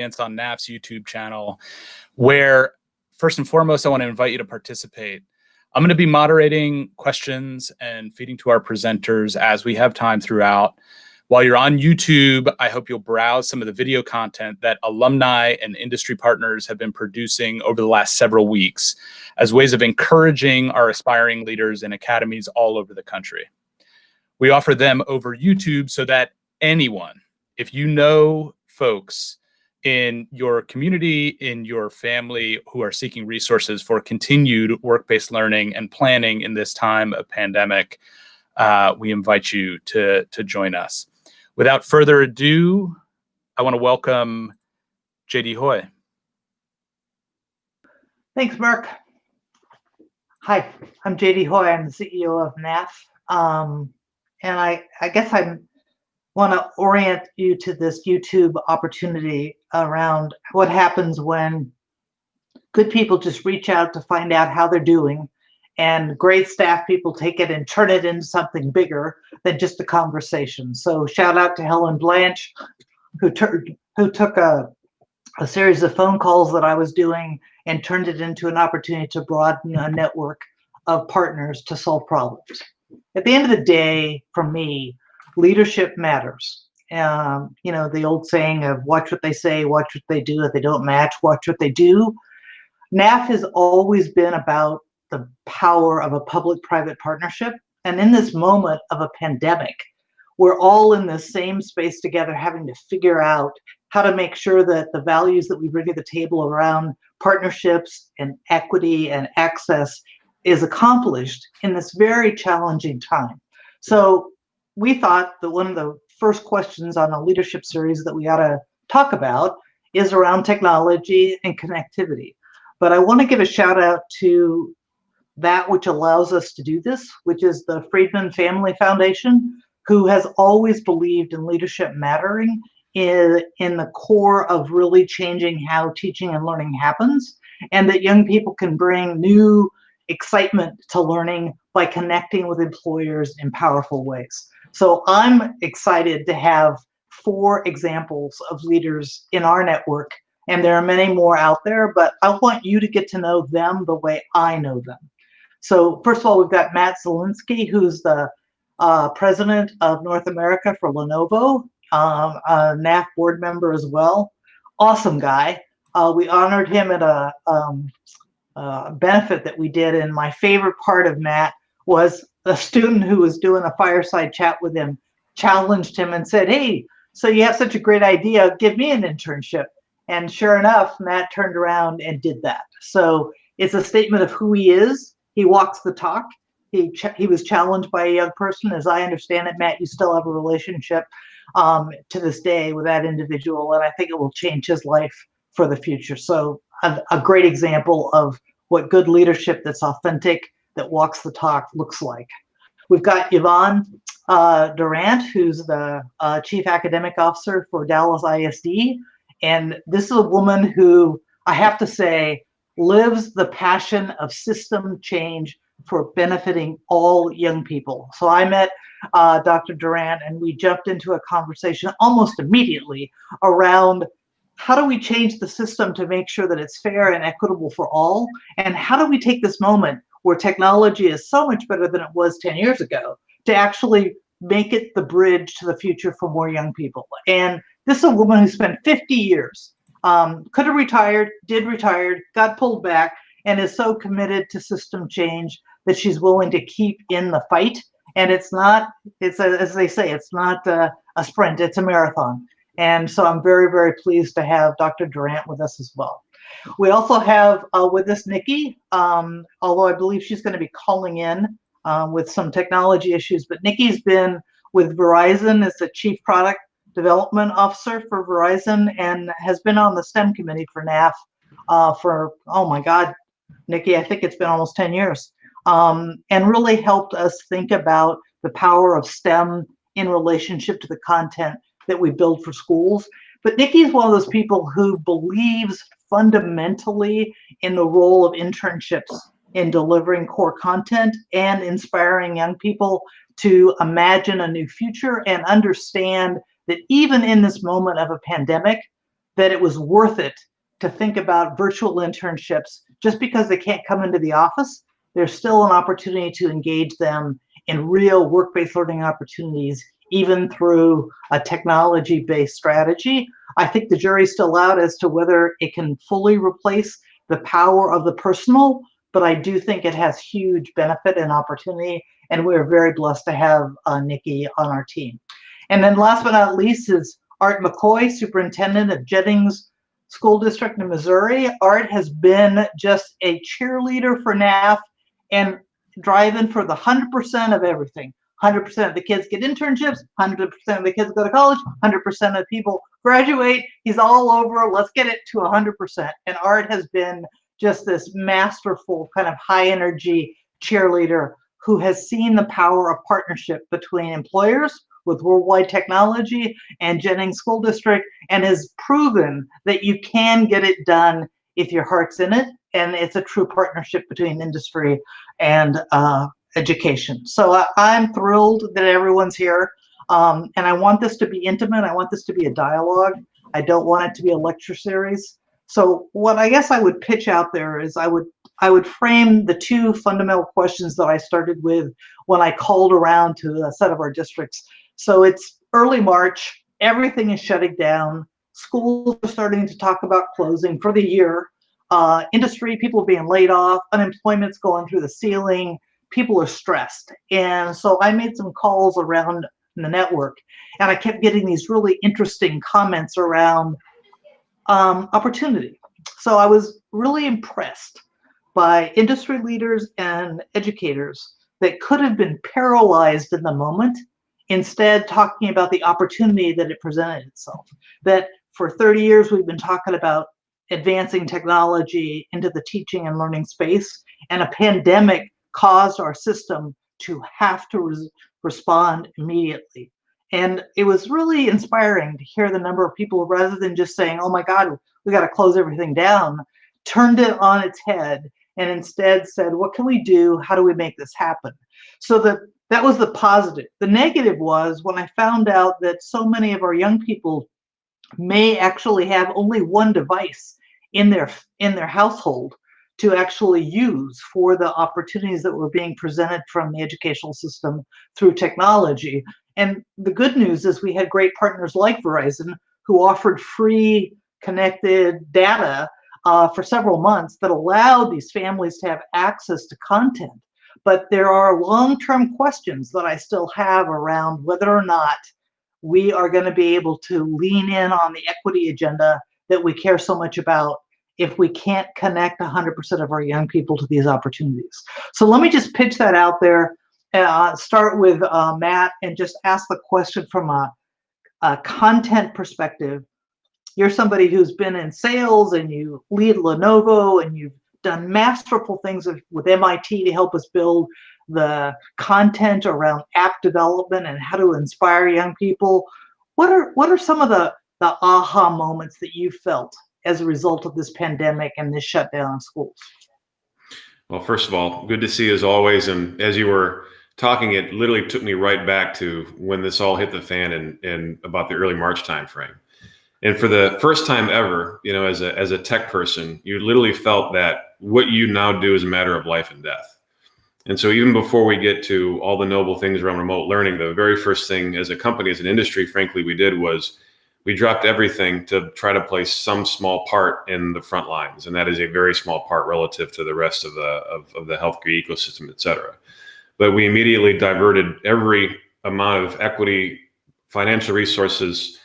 on NAF's YouTube channel, where first and foremost, I want to invite you to participate. I'm going to be moderating questions and feeding to our presenters as we have time throughout. While you're on YouTube, I hope you'll browse some of the video content that alumni and industry partners have been producing over the last several weeks as ways of encouraging our aspiring leaders in academies all over the country. We offer them over YouTube so that anyone, if you know folks in your community, in your family who are seeking resources for continued work-based learning and planning in this time of pandemic, we invite you to join us. Without further ado, I want to welcome JD Hoy. Thanks, Mark. Hi, I'm JD Hoy. I'm the CEO of NAF. And I guess I want to orient you to this YouTube opportunity around what happens when good people just reach out to find out how they're doing, and great staff people take it and turn it into something bigger than just a conversation. So shout out to Helen Blanche, who took a series of phone calls that I was doing and turned it into an opportunity to broaden a network of partners to solve problems. At the end of the day, for me, leadership matters. You know, the old saying of watch what they say, watch what they do. If they don't match, watch what they do. NAF has always been about the power of a public-private partnership. And in this moment of a pandemic, we're all in the same space together, having to figure out how to make sure that the values that we bring to the table around partnerships and equity and access is accomplished in this very challenging time. So we thought that one of the first questions on a leadership series that we ought to talk about is around technology and connectivity. But I want to give a shout out to that which allows us to do this, which is the Friedman Family Foundation, who has always believed in leadership mattering in the core of really changing how teaching and learning happens, and that young people can bring new excitement to learning by connecting with employers in powerful ways. So I'm excited to have 4 examples of leaders in our network, and there are many more out there, but I want you to get to know them the way I know them. So first of all, we've got Matt Zielinski, who's the president of North America for Lenovo, a NAF board member as well. Awesome guy. We honored him at a benefit that we did, and my favorite part of Matt was a student who was doing a fireside chat with him challenged him and said, "Hey, so you have such a great idea, give me an internship." And sure enough, Matt turned around and did that. So it's a statement of who he is. He walks the talk. He was challenged by a young person. As I understand it, Matt, you still have a relationship to this day with that individual, and I think it will change his life for the future. So a great example of what good leadership that's authentic, that walks the talk, looks like. We've got Yvonne Durant, who's the Chief Academic Officer for Dallas ISD. And this is a woman who, I have to say, lives the passion of system change for benefiting all young people. So I met Dr. Durant, and we jumped into a conversation almost immediately around how do we change the system to make sure that it's fair and equitable for all? And how do we take this moment where technology is so much better than it was 10 years ago to actually make it the bridge to the future for more young people? And this is a woman who spent 50 years, could have retired, did retire, got pulled back, and is so committed to system change that she's willing to keep in the fight. And it's not, as they say, it's not a sprint, it's a marathon. And so I'm very, very pleased to have Dr. Durant with us as well. We also have with us Nikki, although I believe she's going to be calling in with some technology issues, but Nikki's been with Verizon as the Chief Product Development Officer for Verizon and has been on the STEM committee for NAF for, oh my God, Nikki, I think it's been almost 10 years, and really helped us think about the power of STEM in relationship to the content that we build for schools. But Nikki is one of those people who believes fundamentally in the role of internships in delivering core content and inspiring young people to imagine a new future and understand that even in this moment of a pandemic, that it was worth it to think about virtual internships. Just because they can't come into the office, there's still an opportunity to engage them in real work-based learning opportunities, even through a technology-based strategy. I think the jury's still out as to whether it can fully replace the power of the personal, but I do think it has huge benefit and opportunity, and we're very blessed to have Nikki on our team. And then last but not least is Art McCoy, superintendent of Jennings School District in Missouri. Art has been just a cheerleader for NAF and driving for the 100% of everything. 100% of the kids get internships, 100% of the kids go to college, 100% of people graduate. He's all over, let's get it to 100%. And Art has been just this masterful kind of high energy cheerleader who has seen the power of partnership between employers with worldwide technology and Jennings School District, and has proven that you can get it done if your heart's in it. And it's a true partnership between industry and education. So I'm thrilled that everyone's here. And I want this to be intimate. I want this to be a dialogue. I don't want it to be a lecture series. So what I guess I would pitch out there is I would frame the two fundamental questions that I started with when I called around to a set of our districts. So it's early March, everything is shutting down. Schools are starting to talk about closing for the year. Industry, people are being laid off, unemployment's going through the ceiling, people are stressed. And so I made some calls around the network, and I kept getting these really interesting comments around opportunity. So I was really impressed by industry leaders and educators that could have been paralyzed in the moment, instead talking about the opportunity that it presented itself. That for 30 years we've been talking about advancing technology into the teaching and learning space, and a pandemic caused our system to have to respond immediately. And it was really inspiring to hear the number of people, rather than just saying, oh my God, we got to close everything down, turned it on its head and instead said, what can we do? How do we make this happen? So that was the positive. The negative was when I found out that so many of our young people may actually have only one device in their household to actually use for the opportunities that were being presented from the educational system through technology. And the good news is we had great partners like Verizon who offered free connected data for several months that allowed these families to have access to content. But there are long-term questions that I still have around whether or not we are going to be able to lean in on the equity agenda that we care so much about if we can't connect 100% of our young people to these opportunities. So let me just pitch that out there. Start with Matt and just ask the question from a content perspective. You're somebody who's been in sales and you lead Lenovo and you've done masterful things with MIT to help us build the content around app development and how to inspire young people. What are some of the aha moments that you felt as a result of this pandemic and this shutdown in schools? Well, first of all, good to see you as always. And as you were talking, it literally took me right back to when this all hit the fan and about the early March timeframe. And for the first time ever, you know, as a tech person, you literally felt that what you now do is a matter of life and death. And so even before we get to all the noble things around remote learning, the very first thing as a company, as an industry, frankly, we did was we dropped everything to try to play some small part in the front lines. And that is a very small part relative to the rest of the healthcare ecosystem, et cetera. But we immediately diverted every amount of equity, financial resources,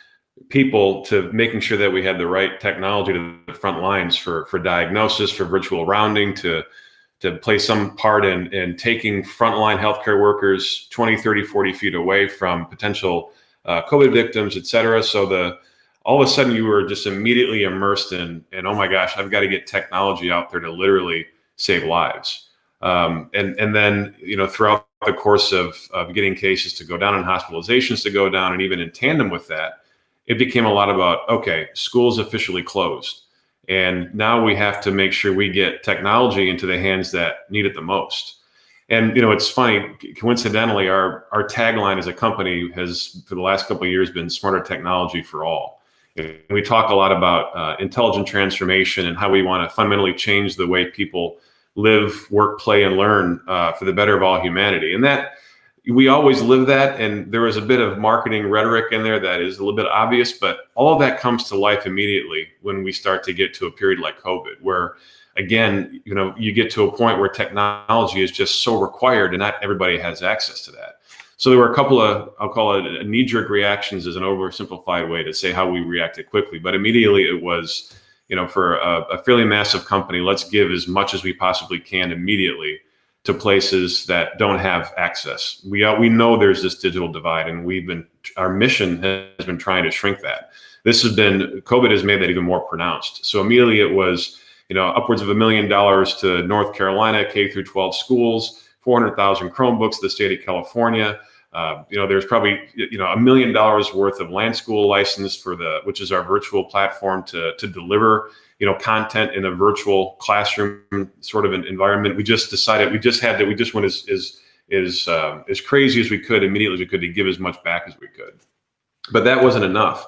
people to making sure that we had the right technology to the front lines for diagnosis, for virtual rounding, to play some part in taking frontline healthcare workers 20, 30, 40 feet away from potential COVID victims, et cetera. So all of a sudden you were just immediately immersed in, oh my gosh, I've got to get technology out there to literally save lives. And then, you know, throughout the course of getting cases to go down and hospitalizations to go down, and even in tandem with that, it became a lot about, okay, school's officially closed. And now we have to make sure we get technology into the hands that need it the most. And, you know, it's funny, coincidentally, our tagline as a company has, for the last couple of years, been smarter technology for all. We talk a lot about intelligent transformation and how we want to fundamentally change the way people live, work, play, and learn for the better of all humanity. And that we always live that. And there was a bit of marketing rhetoric in there that is a little bit obvious, but all of that comes to life immediately when we start to get to a period like COVID, where again, you get to a point where technology is just so required and not everybody has access to that. So there were a couple of, I'll call it knee-jerk reactions as an oversimplified way to say how we reacted quickly. But immediately it was, for a fairly massive company, let's give as much as we possibly can immediately to places that don't have access. We know there's this digital divide, and our mission has been trying to shrink that. COVID has made that even more pronounced. So immediately it was, upwards of $1 million to North Carolina K through 12 schools, 400,000 Chromebooks to the state of California. There's probably $1 million worth of Land School license which is our virtual platform to deliver content in a virtual classroom sort of an environment. We just decided we just went as crazy as we could, immediately as we could, to give as much back as we could. But that wasn't enough.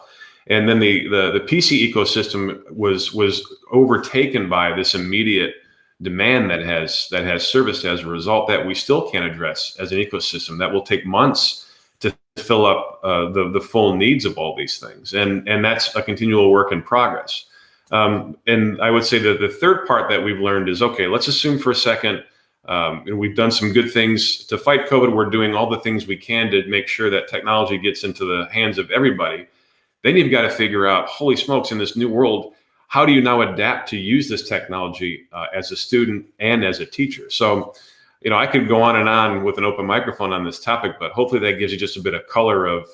And then the PC ecosystem was overtaken by this immediate demand that has surfaced as a result that we still can't address as an ecosystem. That will take months to fill up the full needs of all these things, and that's a continual work in progress. And I would say that the third part that we've learned is, okay, let's assume for a second, we've done some good things to fight COVID. We're doing all the things we can to make sure that technology gets into the hands of everybody. Then you've got to figure out, holy smokes, in this new world, how do you now adapt to use this technology as a student and as a teacher? So, I could go on and on with an open microphone on this topic, but hopefully that gives you just a bit of color of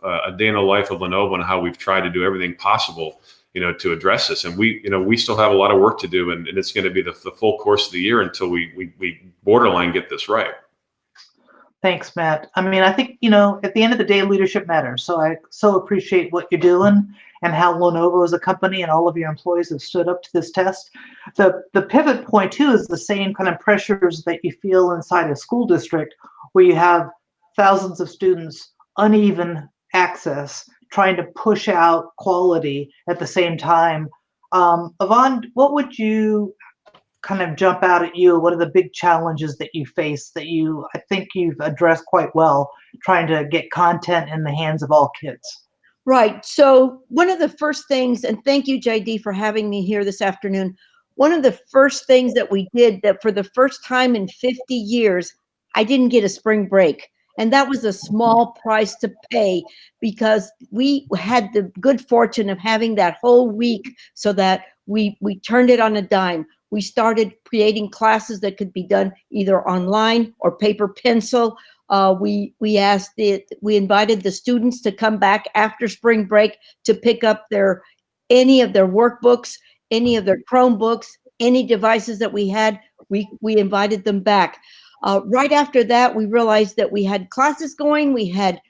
a day in the life of Lenovo and how we've tried to do everything possible, to address this. And we still have a lot of work to do, and it's going to be the full course of the year until we borderline get this right. Thanks, Matt. I mean, I think, at the end of the day, leadership matters. So I so appreciate what you're doing and how Lenovo as a company and all of your employees have stood up to this test. The pivot point, too, is the same kind of pressures that you feel inside a school district where you have thousands of students, uneven access, trying to push out quality at the same time. Yvonne, what would you kind of jump out at you? What are the big challenges that you face that I think you've addressed quite well, trying to get content in the hands of all kids? Right. So one of the first things, and thank you, JD, for having me here this afternoon. One of the first things that we did, that for the first time in 50 years, I didn't get a spring break. And that was a small price to pay, because we had the good fortune of having that whole week so that we turned it on a dime. We started creating classes that could be done either online or paper pencil. We invited the students to come back after spring break to pick up any of their workbooks, any of their Chromebooks, any devices that we had. We invited them back. Right after that, we realized that we had classes going. We had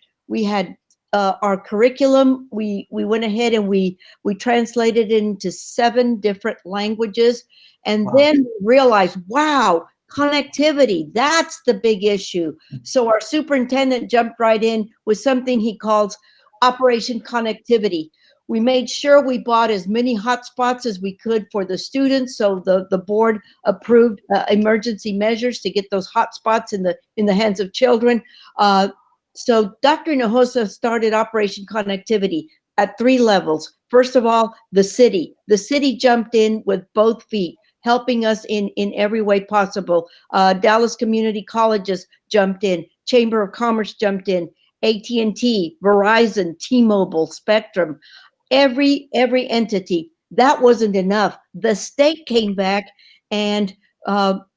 our curriculum. We went ahead and we translated it into 7 different languages, and Wow. then realized, wow, connectivity, that's the big issue. So our superintendent jumped right in with something he calls Operation Connectivity. We made sure we bought as many hotspots as we could for the students. So the board approved emergency measures to get those hotspots in the hands of children. So Dr. Hinojosa started Operation Connectivity at 3 levels. First of all, the city. The city jumped in with both feet, helping us in every way possible. Dallas Community Colleges jumped in. Chamber of Commerce jumped in. AT&T, Verizon, T-Mobile, Spectrum. Every entity. That wasn't enough. The state came back and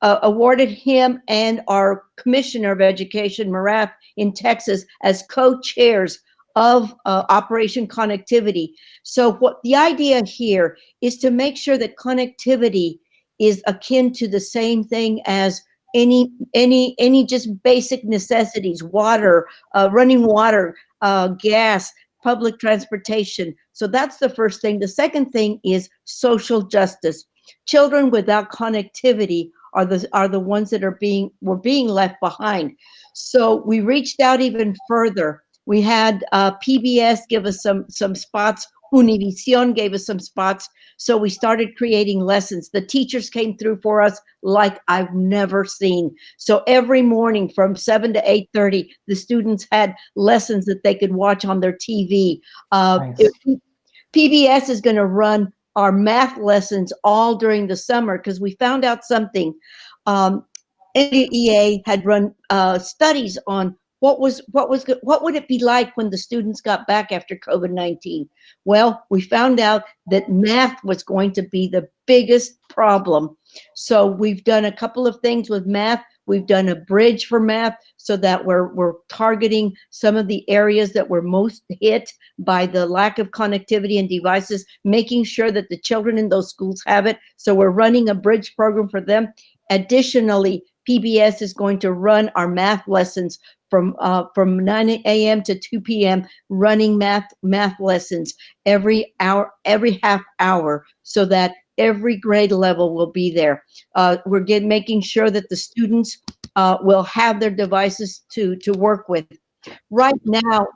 awarded him and our Commissioner of Education, Marath, in Texas, as co-chairs of Operation Connectivity. So what the idea here is to make sure that connectivity is akin to the same thing as any just basic necessities: water, running water, gas, public transportation. So that's the first thing. The second thing is social justice. Children without connectivity are the ones that were being left behind. So we reached out even further. We had PBS give us some spots Univision gave us some spots. So we started creating lessons. The teachers came through for us like I've never seen. So every morning from 7 to 8:30, the students had lessons that they could watch on their TV. Nice. PBS is going to run our math lessons all during the summer because we found out something. NEA had run studies on what would it be like when the students got back after COVID-19. Well, we found out that math was going to be the biggest problem. So we've done a couple of things with math. We've done a bridge for math so that we're targeting some of the areas that were most hit by the lack of connectivity and devices, making sure that the children in those schools have it. So we're running a bridge program for them. Additionally, PBS is going to run our math lessons from 9 a.m. to 2 p.m. running math lessons every hour, every half hour, so that every grade level will be there. We're making sure that the students will have their devices to work with. Right now,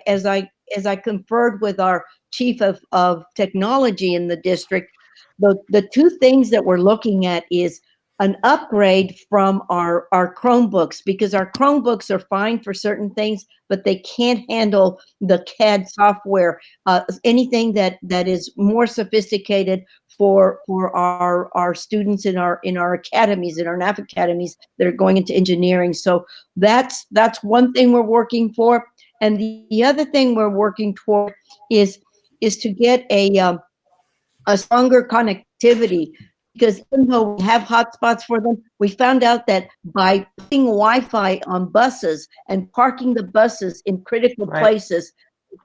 as I conferred with our chief of technology in the district, the two things that we're looking at is an upgrade from our Chromebooks, because our Chromebooks are fine for certain things, but they can't handle the CAD software. Anything that is more sophisticated for our students in our academies, in our NAF academies that are going into engineering. So that's one thing we're working for, and the other thing we're working toward is to get a stronger connectivity. Because even though we have hotspots for them, we found out that by putting Wi-Fi on buses and parking the buses in critical places,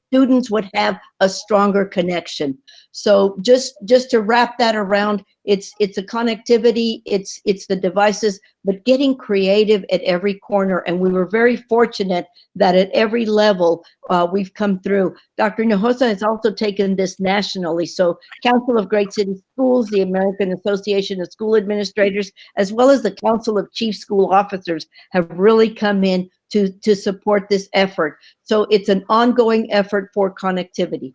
students would have a stronger connection. So just to wrap that around, it's a connectivity, it's the devices, but getting creative at every corner. And we were very fortunate that at every level we've come through. Dr. Hinojosa has also taken this nationally. So Council of Great City Schools, the American Association of School Administrators, as well as the Council of Chief School Officers have really come in to support this effort. So it's an ongoing effort for connectivity.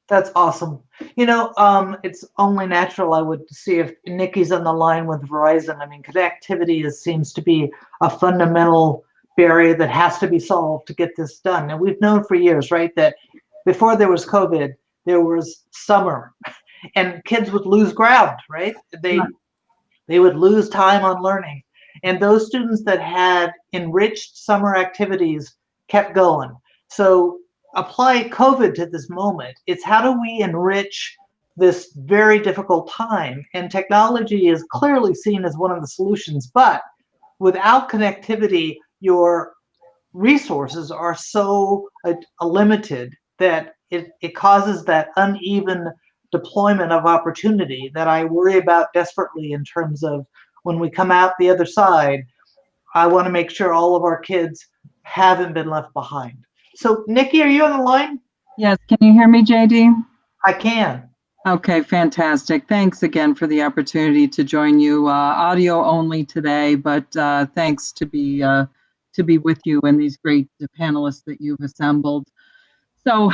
That's awesome. You know, it's only natural I would see if Nikki's on the line with Verizon. I mean, connectivity seems to be a fundamental barrier that has to be solved to get this done. And we've known for years, right, that before there was COVID, there was summer and kids would lose ground, right? They would lose time on learning. And those students that had enriched summer activities kept going. So apply COVID to this moment. It's how do we enrich this very difficult time? And technology is clearly seen as one of the solutions, but without connectivity, your resources are so limited that it causes that uneven deployment of opportunity that I worry about desperately in terms of when we come out the other side. I want to make sure all of our kids haven't been left behind. So, Nikki, are you on the line? Yes. Can you hear me, JD? I can. Okay, fantastic. Thanks again for the opportunity to join you. Audio only today, but thanks to be with you and these great panelists that you've assembled. So,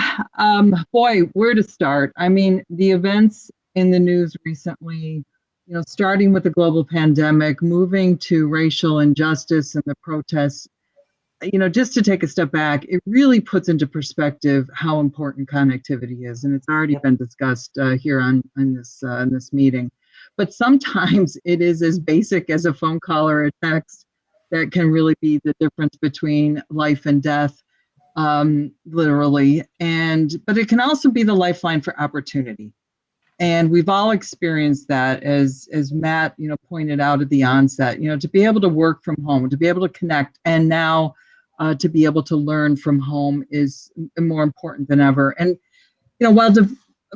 boy, where to start? I mean, the events in the news recently, starting with the global pandemic, moving to racial injustice and the protests, just to take a step back, it really puts into perspective how important connectivity is. And it's already been discussed here in this meeting. But sometimes it is as basic as a phone call or a text that can really be the difference between life and death, literally. But it can also be the lifeline for opportunity. And we've all experienced that, as Matt, pointed out at the onset, to be able to work from home, to be able to connect, and now to be able to learn from home is more important than ever. And, while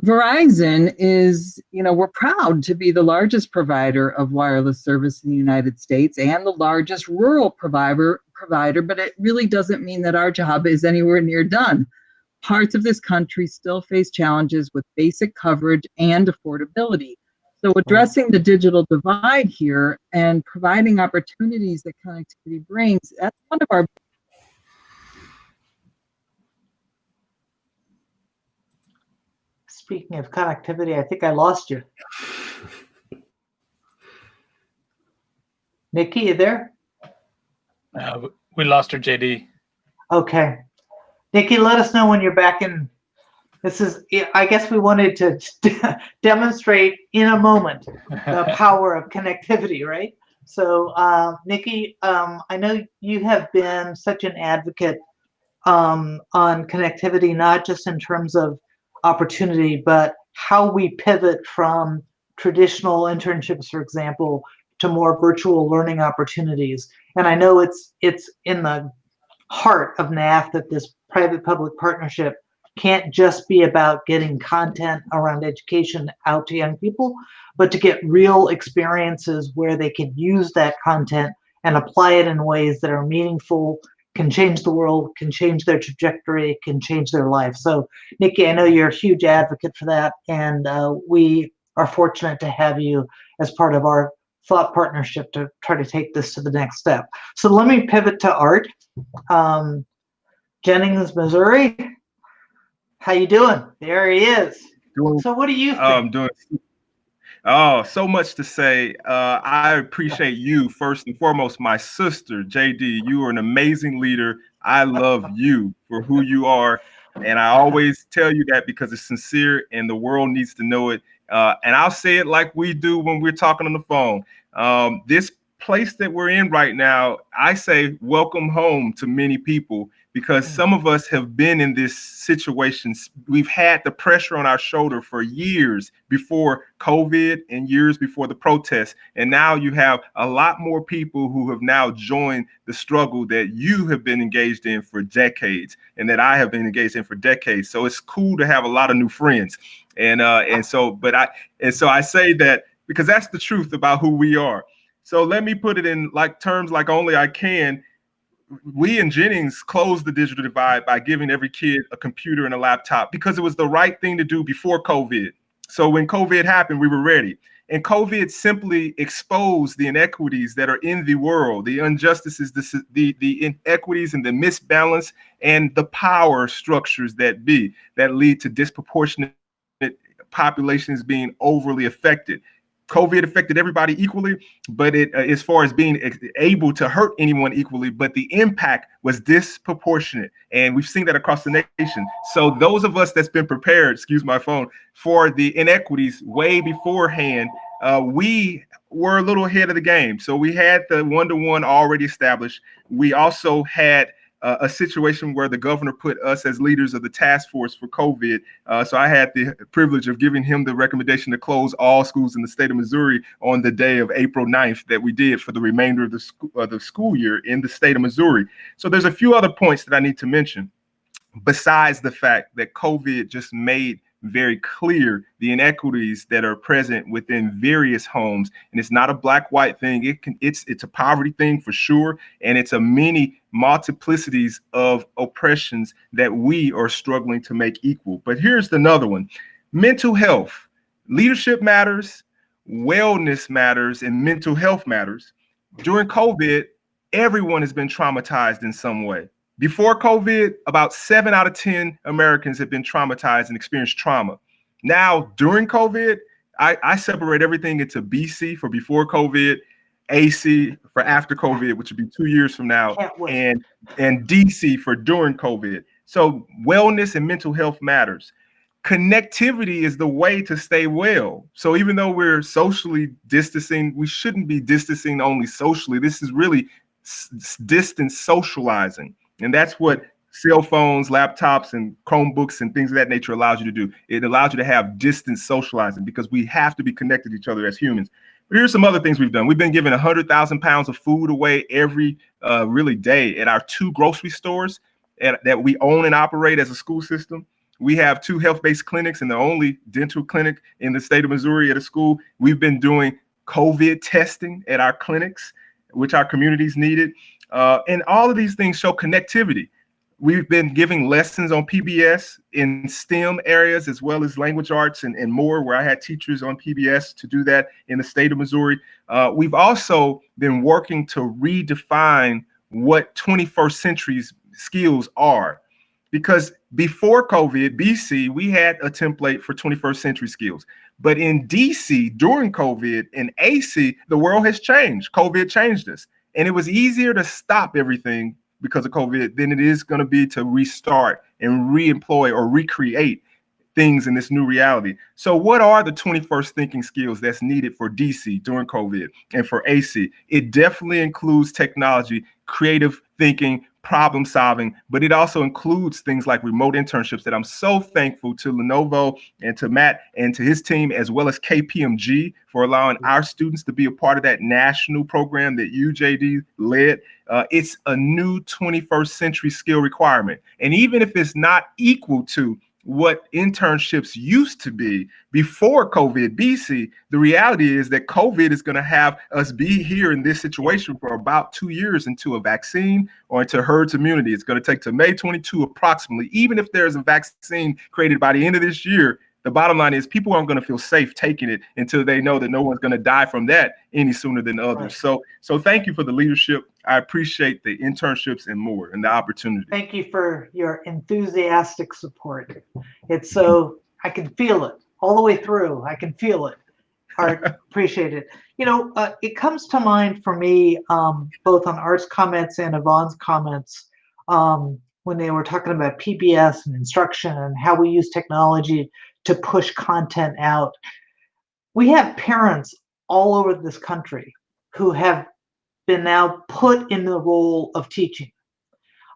Verizon is, we're proud to be the largest provider of wireless service in the United States and the largest rural provider, but it really doesn't mean that our job is anywhere near done. Parts of this country still face challenges with basic coverage and affordability. So addressing the digital divide here and providing opportunities that connectivity brings, that's one of our Speaking of connectivity, I think I lost you. Nikki, you there? We lost her, JD. Okay. Nikki, let us know when you're back in. This is, I guess we wanted to demonstrate in a moment the power of connectivity, right? So, Nikki, I know you have been such an advocate on connectivity, not just in terms of opportunity, but how we pivot from traditional internships, for example, to more virtual learning opportunities. And I know it's in the heart of NAF that this private-public partnership can't just be about getting content around education out to young people, but to get real experiences where they can use that content and apply it in ways that are meaningful, can change the world, can change their trajectory, can change their life. So, Nikki, I know you're a huge advocate for that, and we are fortunate to have you as part of our thought partnership to try to take this to the next step. So let me pivot to Art. Jennings, Missouri. How you doing? There he is. So what do you think? So much to say. I appreciate you first and foremost, my sister, JD. You are an amazing leader. I love you for who you are. And I always tell you that because it's sincere and the world needs to know it. And I'll say it like we do when we're talking on the phone. This place that we're in right now, I say welcome home to many people, because some of us have been in this situation. We've had the pressure on our shoulder for years before COVID and years before the protests. And now you have a lot more people who have now joined the struggle that you have been engaged in for decades and that I have been engaged in for decades. So it's cool to have a lot of new friends. And so I say that because that's the truth about who we are. So let me put it in like terms like only I can. We in Jennings closed the digital divide by giving every kid a computer and a laptop because it was the right thing to do before COVID. So when COVID happened, we were ready. And COVID simply exposed the inequities that are in the world, the injustices, the inequities and the misbalance and the power structures that lead to disproportionate populations being overly affected. COVID affected everybody equally, but as far as being able to hurt anyone equally, but the impact was disproportionate. And we've seen that across the nation. So those of us that's been prepared, excuse my phone, for the inequities way beforehand, we were a little ahead of the game. So we had the one-to-one already established. We also had a situation where the governor put us as leaders of the task force for COVID. So I had the privilege of giving him the recommendation to close all schools in the state of Missouri on the day of April 9th that we did for the remainder of the school year in the state of Missouri. So there's a few other points that I need to mention besides the fact that COVID just made very clear the inequities that are present within various homes. And it's not a black-white thing. It's a poverty thing for sure. And it's a many multiplicities of oppressions that we are struggling to make equal. But here's another one. Mental health. Leadership matters, wellness matters, and mental health matters. During COVID, everyone has been traumatized in some way. Before COVID, about 7 out of 10 Americans have been traumatized and experienced trauma. Now, during COVID, I separate everything into BC for before COVID, AC for after COVID, which would be 2 years from now, and DC for during COVID. So wellness and mental health matters. Connectivity is the way to stay well. So even though we're socially distancing, we shouldn't be distancing only socially. This is really distance socializing. And that's what cell phones, laptops, and Chromebooks and things of that nature allows you to do. It allows you to have distance socializing because we have to be connected to each other as humans. But here's some other things we've done. We've been giving 100,000 pounds of food away every really day at our 2 grocery stores that we own and operate as a school system. We have 2 health-based clinics and the only dental clinic in the state of Missouri at a school. We've been doing COVID testing at our clinics, which our communities needed. And all of these things show connectivity. We've been giving lessons on PBS in STEM areas, as well as language arts and more, where I had teachers on PBS to do that in the state of Missouri. We've also been working to redefine what 21st century skills are. because before COVID, BC, we had a template for 21st century skills. But in DC, during COVID, and AC, the world has changed. COVID changed us. And it was easier to stop everything because of COVID than it is going to be to restart and re-employ or recreate things in this new reality. So what are the 21st thinking skills that's needed for DC during COVID and for AC? It definitely includes technology, creative thinking, problem solving, but it also includes things like remote internships that I'm so thankful to Lenovo and to Matt and to his team, as well as KPMG, for allowing our students to be a part of that national program that you, JD, led. It's a new 21st century skill requirement. And even if it's not equal to what internships used to be before COVID BC, the reality is that COVID is going to have us be here in this situation for about 2 years into a vaccine or into herd immunity. It's going to take to May 22 approximately. Even if there's a vaccine created by the end of this year, the bottom line is people aren't going to feel safe taking it until they know that no one's going to die from that any sooner than others. Right. So thank you for the leadership. I appreciate the internships and more and the opportunity. Thank you for your enthusiastic support. It's so, I can feel it all the way through. I can feel it. Art, appreciate it. You know, it comes to mind for me, both on Art's comments and Yvonne's comments, when they were talking about PBS and instruction and how we use technology to push content out. We have parents all over this country who have been now put in the role of teaching,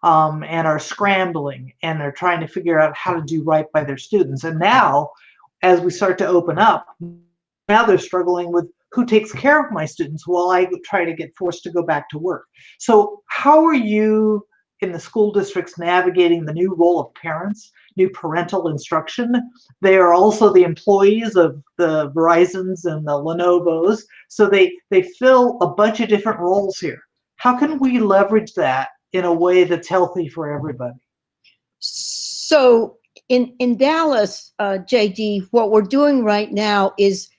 and are scrambling, and they're trying to figure out how to do right by their students. And now, as we start to open up, now they're struggling with who takes care of my students while I try to get forced to go back to work. So how are you in the school districts navigating the new role of parents, new parental instruction? They are also the employees of the Verizons and the Lenovos. So they fill a bunch of different roles here. How can we leverage that in a way that's healthy for everybody? So in Dallas, JD, what we're doing right now is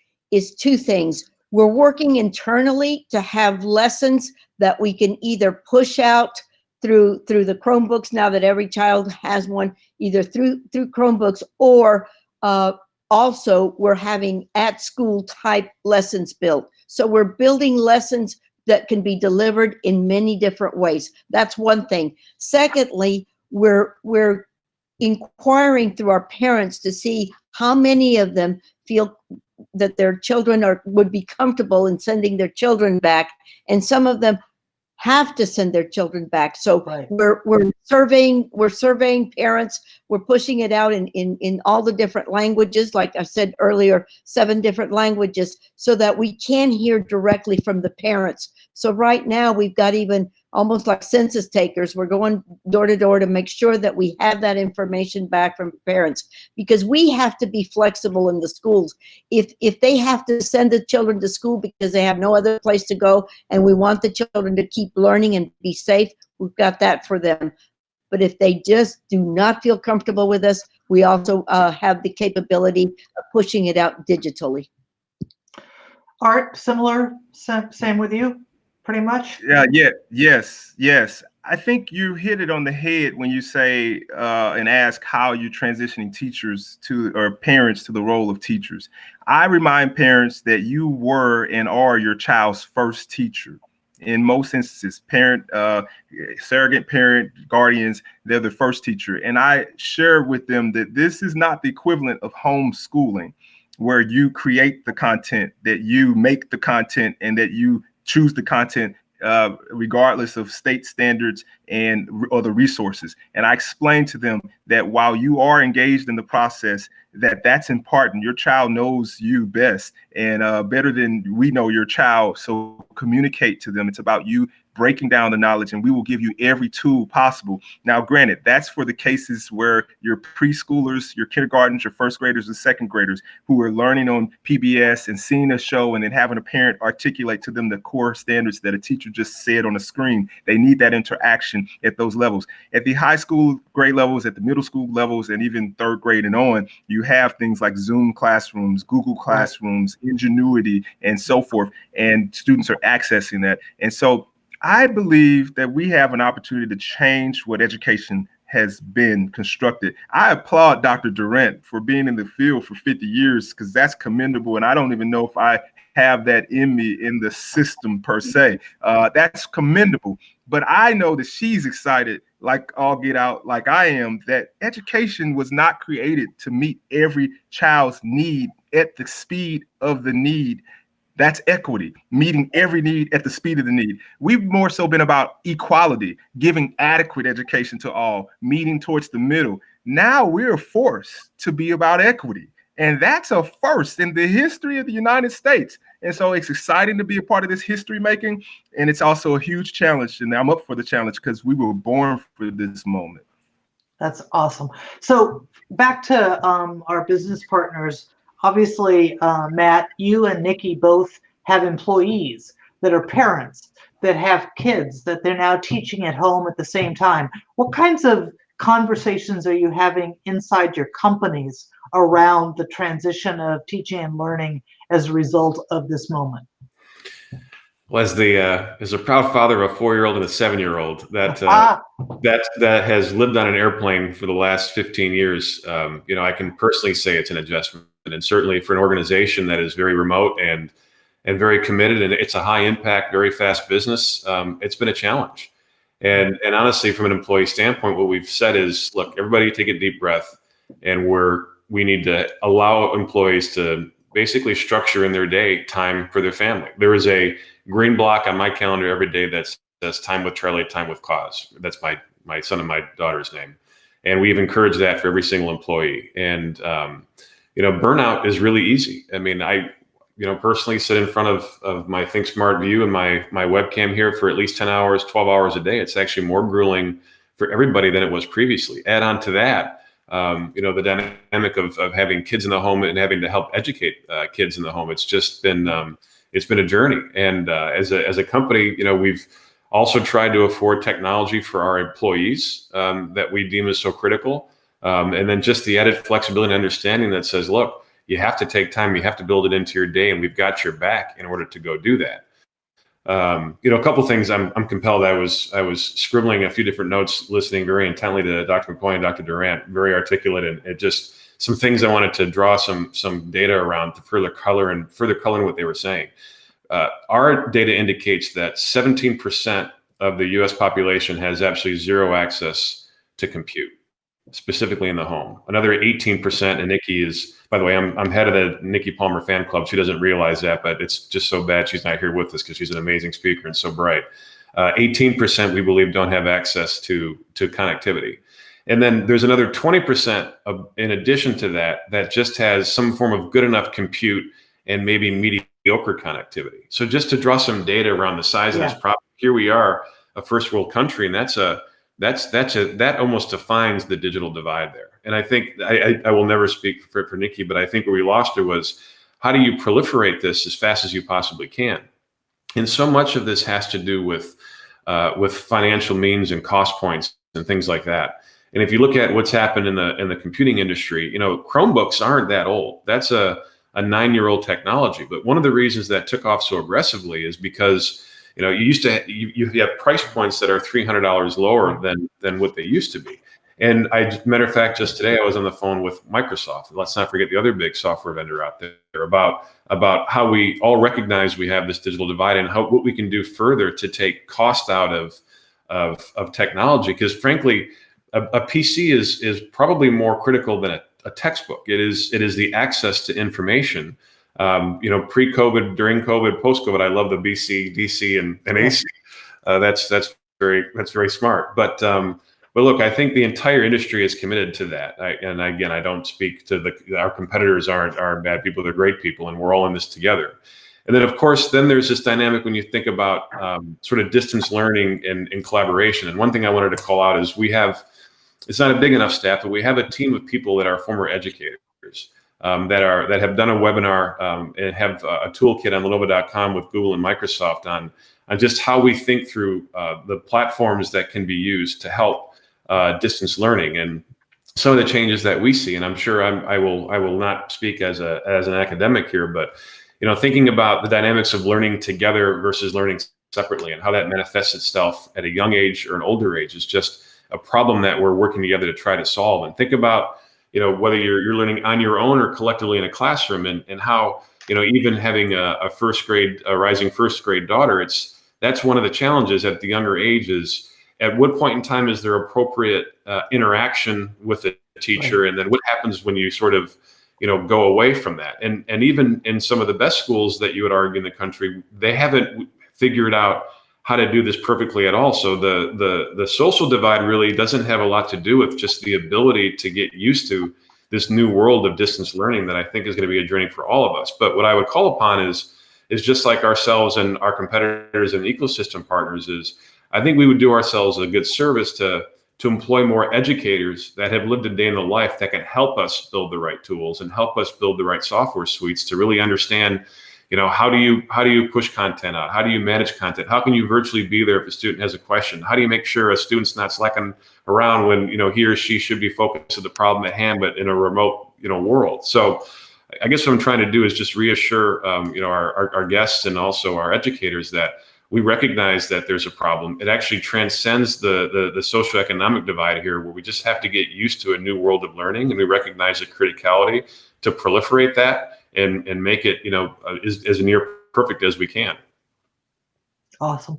two things. We're working internally to have lessons that we can either push out through the Chromebooks, now that every child has one, either through Chromebooks, or also we're having at school type lessons built. So we're building lessons that can be delivered in many different ways. That's one thing. Secondly, we're inquiring through our parents to see how many of them feel that their children would be comfortable in sending their children back, and some of them have to send their children back. So Right. we're surveying parents. We're pushing it out in all the different languages, like I said earlier, 7 different languages, so that we can hear directly from the parents. So right now we've got even almost like census takers. We're going door to door to make sure that we have that information back from parents, because we have to be flexible in the schools. If they have to send the children to school because they have no other place to go, and we want the children to keep learning and be safe, we've got that for them. But if they just do not feel comfortable with us, we also have the capability of pushing it out digitally. Art, similar, same with you, pretty much? Yes. I think you hit it on the head when you say and ask how you're transitioning teachers to, or parents to, the role of teachers. I remind parents that you were and are your child's first teacher. In most instances, parent, surrogate parent, guardians, they're the first teacher. And I share with them that this is not the equivalent of homeschooling, where you create the content, that you make the content, and that you choose the content regardless of state standards or the resources. And I explained to them that while you are engaged in the process, that's important. Your child knows you best and better than we know your child. So communicate to them. It's about you breaking down the knowledge, and we will give you every tool possible. Now, granted, that's for the cases where your preschoolers, your kindergartens, your first graders, and second graders who are learning on PBS and seeing a show and then having a parent articulate to them the core standards that a teacher just said on the screen. They need that interaction at those levels. At the high school grade levels, at the middle school levels, and even third grade and on, you have things like Zoom classrooms, Google Classrooms, Ingenuity, and so forth, and students are accessing that. And so I believe that we have an opportunity to change what education has been constructed. I applaud Dr. Durant for being in the field for 50 years because that's commendable. And I don't even know if I have that in me in the system per se. That's commendable. But I know that she's excited, like all get out, like I am, that education was not created to meet every child's need at the speed of the need. That's equity, meeting every need at the speed of the need. We've more so been about equality, giving adequate education to all, meeting towards the middle. Now we're forced to be about equity. And that's a first in the history of the United States. And so it's exciting to be a part of this history making. And it's also a huge challenge. And I'm up for the challenge because we were born for this moment. That's awesome. So back to our business partners. Obviously, Matt, you and Nikki both have employees that are parents that have kids that they're now teaching at home at the same time. What kinds of conversations are you having inside your companies around the transition of teaching and learning as a result of this moment? Well, as a proud father of a 4-year-old and a 7-year-old that has lived on an airplane for the last 15 years, I can personally say it's an adjustment. And certainly for an organization that is very remote and very committed, and it's a high impact, very fast business, it's been a challenge. And honestly, from an employee standpoint, what we've said is, look, everybody take a deep breath, and we need to allow employees to basically structure in their day time for their family. There is a green block on my calendar every day that says time with Charlie, time with cause. That's my son and my daughter's name. And we've encouraged that for every single employee. And burnout is really easy. I mean, I personally sit in front of my Think Smart View and my webcam here for at least 10 hours, 12 hours a day. It's actually more grueling for everybody than it was previously. Add on to that, the dynamic of having kids in the home and having to help educate kids in the home. It's just been, it's been a journey. And as a company, we've also tried to afford technology for our employees that we deem as so critical. And then just the added flexibility and understanding that says, look, you have to take time, you have to build it into your day, and we've got your back in order to go do that. A couple of things I'm compelled. I was scribbling a few different notes, listening very intently to Dr. McCoy and Dr. Durant, very articulate, and it just some things I wanted to draw some data around to further color what they were saying. Our data indicates that 17% of the U.S. population has absolutely zero access to compute, specifically in the home. Another 18%, and Nikki is, by the way, I'm head of the Nikki Palmer fan club. She doesn't realize that, but it's just so bad she's not here with us because she's an amazing speaker and so bright. 18% we believe don't have access to connectivity. And then there's another 20% in addition to that just has some form of good enough compute and maybe mediocre connectivity. So just to draw some data around the size of this problem, here we are, a first world country, and that almost defines the digital divide there. And I think I will never speak for Nikki, but I think where we lost her was, how do you proliferate this as fast as you possibly can? And so much of this has to do with financial means and cost points and things like that. And if you look at what's happened in the computing industry, Chromebooks aren't that old. That's a 9-year-old technology. But one of the reasons that took off so aggressively is because you have price points that are $300 lower than what they used to be. And matter of fact, just today I was on the phone with Microsoft. Let's not forget the other big software vendor out there about how we all recognize we have this digital divide and what we can do further to take cost out of technology. Because frankly, a PC is probably more critical than a textbook. It is the access to information. Pre-COVID, during COVID, post-COVID, I love the BC, DC, and AC. That's very smart. But look, I think the entire industry is committed to that. And again, I don't speak to our competitors aren't bad people; they're great people, and we're all in this together. And then, of course, there's this dynamic when you think about sort of distance learning and collaboration. And one thing I wanted to call out is it's not a big enough staff, but we have a team of people that are former educators. That have done a webinar and have a toolkit on Lenovo.com with Google and Microsoft on just how we think through the platforms that can be used to help distance learning and some of the changes that we see. And I'm sure I will not speak as an academic here, but thinking about the dynamics of learning together versus learning separately and how that manifests itself at a young age or an older age is just a problem that we're working together to try to solve. And think about, whether you're learning on your own or collectively in a classroom, and how, even having a rising first grade daughter, that's one of the challenges at the younger age is, at what point in time is there appropriate interaction with the teacher? Right. And then what happens when you sort of, go away from that? And even in some of the best schools that you would argue in the country, they haven't figured out how to do this perfectly at all. So the social divide really doesn't have a lot to do with just the ability to get used to this new world of distance learning that I think is going to be a journey for all of us. But what I would call upon is just like ourselves and our competitors and ecosystem partners, is I think we would do ourselves a good service to employ more educators that have lived a day in the life that can help us build the right tools and help us build the right software suites to really understand, how do you push content out? How do you manage content? How can you virtually be there if a student has a question? How do you make sure a student's not slacking around when, he or she should be focused on the problem at hand, but in a remote, world? So I guess what I'm trying to do is just reassure, our guests and also our educators that we recognize that there's a problem. It actually transcends the socioeconomic divide here, where we just have to get used to a new world of learning, and we recognize the criticality to proliferate that and make it, as near perfect as we can. Awesome.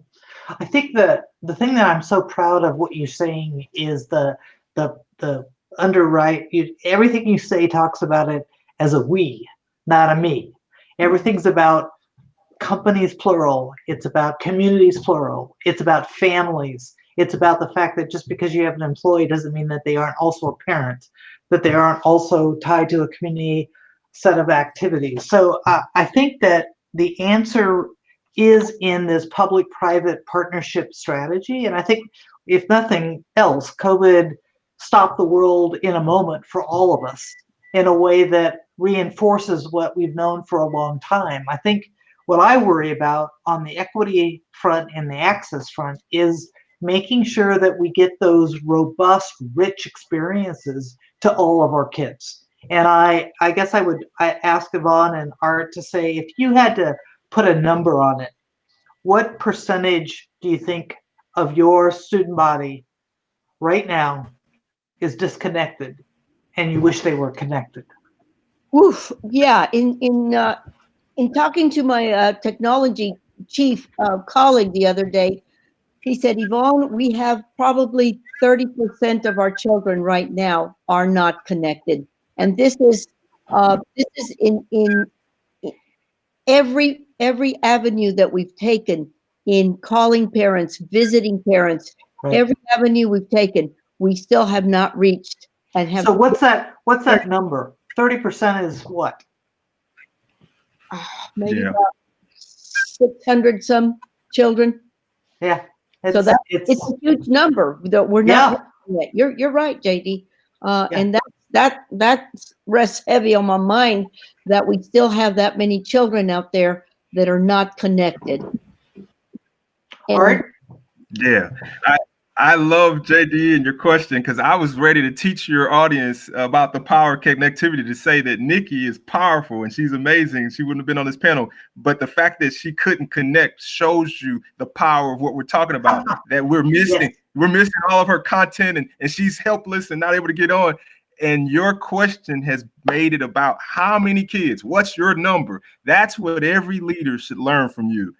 I think that the thing that I'm so proud of what you're saying is the underwrite. Everything you say talks about it as a we, not a me. Everything's about companies plural. It's about communities plural. It's about families. It's about the fact that just because you have an employee doesn't mean that they aren't also a parent, that they aren't also tied to a community set of activities. So I think that the answer is in this public-private partnership strategy. And I think, if nothing else, COVID stopped the world in a moment for all of us in a way that reinforces what we've known for a long time. I think what I worry about on the equity front and the access front is making sure that we get those robust, rich experiences to all of our kids. And I guess I ask Yvonne and Art to say, if you had to put a number on it, what percentage do you think of your student body right now is disconnected and you wish they were connected? Oof, yeah. In talking to my technology chief colleague the other day, he said, Yvonne, we have probably 30% of our children right now are not connected. And this is in every avenue that we've taken in calling parents, visiting parents, right. Every avenue we've taken, we still have not reached and have. So what's that number? 30% is what? Maybe about 600 some children. Yeah. So it's a huge number that we're not. Yet. You're right, JD. And that rests heavy on my mind, that we still have that many children out there that are not connected. All right. Yeah. I love JD and your question, because I was ready to teach your audience about the power of connectivity, to say that Nikki is powerful and she's amazing. She wouldn't have been on this panel, but the fact that she couldn't connect shows you the power of what we're talking about, that we're missing. Yes. We're missing all of her content, and she's helpless and not able to get on. And your question has made it about how many kids, what's your number? That's what every leader should learn from you.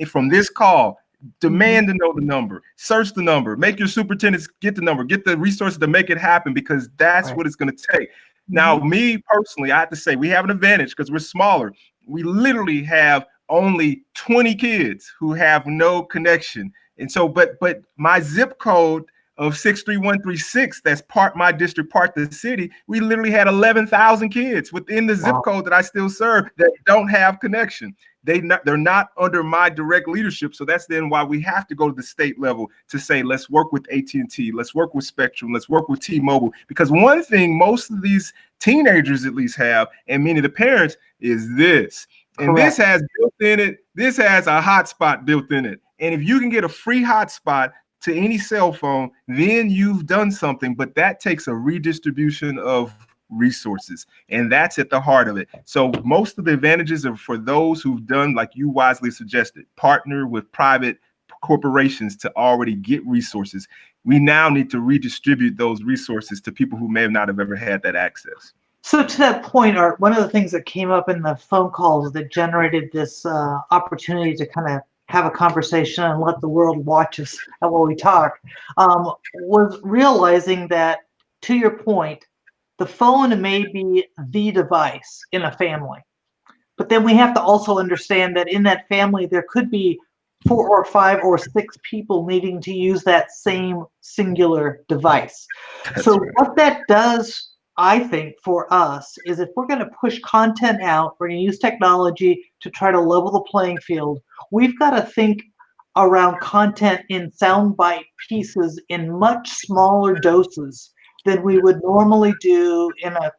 From this call, demand to know the number, search the number, make your superintendents get the number, get the resources to make it happen, because that's right. What it's going to take. Now, me personally, I have to say we have an advantage because we're smaller. We literally have only 20 kids who have no connection. And so, but my zip code of 63136, that's part my district, part the city, we literally had 11,000 kids within the zip code that I still serve that don't have connection. They're not under my direct leadership. So that's then why we have to go to the state level to say, let's work with AT&T, let's work with Spectrum, let's work with T-Mobile. Because one thing most of these teenagers at least have, and many of the parents, is this. And Correct. This has built in it, this has a hotspot built in it. And if you can get a free hotspot to any cell phone, then you've done something. But that takes a redistribution of resources, and that's at the heart of it. So most of the advantages are for those who've done, like you wisely suggested, partner with private corporations to already get resources. We now need to redistribute those resources to people who may not have ever had that access. So to that point, Art, one of the things that came up in the phone calls that generated this opportunity to kind of have a conversation and let the world watch us while we talk was realizing that, to your point, the phone may be the device in a family. But then we have to also understand that in that family, there could be 4 or 5 or 6 people needing to use that same singular device. So what that does, I think, for us is if we're going to push content out, we're going to use technology to try to level the playing field, we've got to think around content in soundbite pieces in much smaller doses than we would normally do in a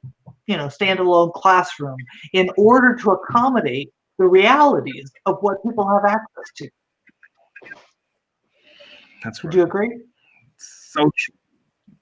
standalone classroom in order to accommodate the realities of what people have access to. That's right. Would you agree? So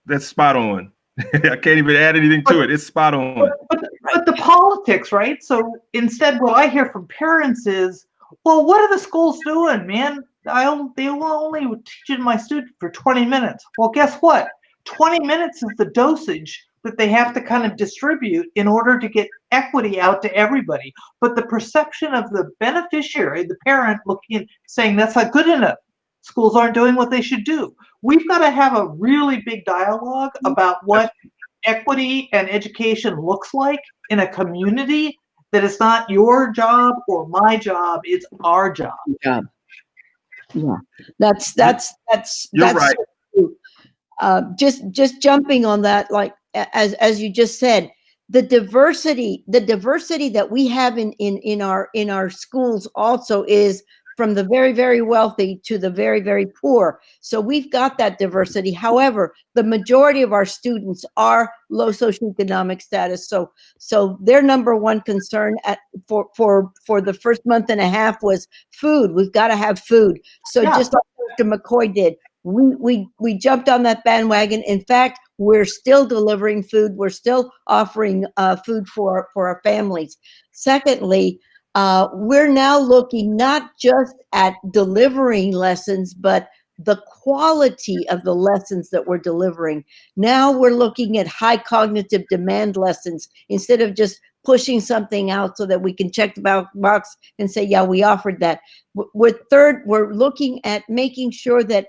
that's spot on. I can't even add anything to it. It's spot on. But the politics, right? So instead, what I hear from parents is, well, what are the schools doing, man? They will only teach my student for 20 minutes. Well, guess what? 20 minutes is the dosage that they have to kind of distribute in order to get equity out to everybody. But the perception of the beneficiary, the parent looking, saying that's not good enough. Schools aren't doing what they should do. We've got to have a really big dialogue about what equity and education looks like in a community that is not your job or my job, it's our job. Yeah. That's You're right. Just jumping on that, like as you just said, the diversity that we have in our schools also is from the very, very wealthy to the very, very poor. So we've got that diversity. However, the majority of our students are low socioeconomic status. So their number one concern for the first month and a half was food. We've got to have food. So Yeah. just like Dr. McCoy did, we jumped on that bandwagon. In fact, we're still delivering food. We're still offering food for our families. Secondly, we're now looking not just at delivering lessons, but the quality of the lessons that we're delivering. Now we're looking at high cognitive demand lessons instead of just pushing something out so that we can check the box and say, yeah, we offered that. We're looking at making sure that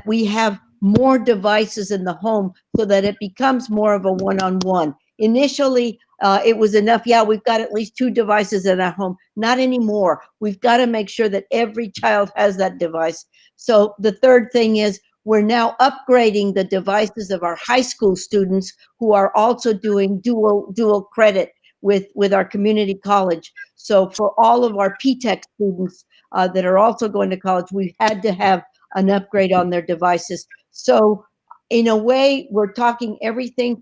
we have more devices in the home so that it becomes more of a one-on-one. Initially, it was enough. Yeah, we've got at least 2 devices in our home. Not anymore. We've got to make sure that every child has that device. So the third thing is we're now upgrading the devices of our high school students who are also doing dual credit with our community college. So for all of our P-Tech students that are also going to college, we've had to have an upgrade on their devices. So in a way, we're talking everything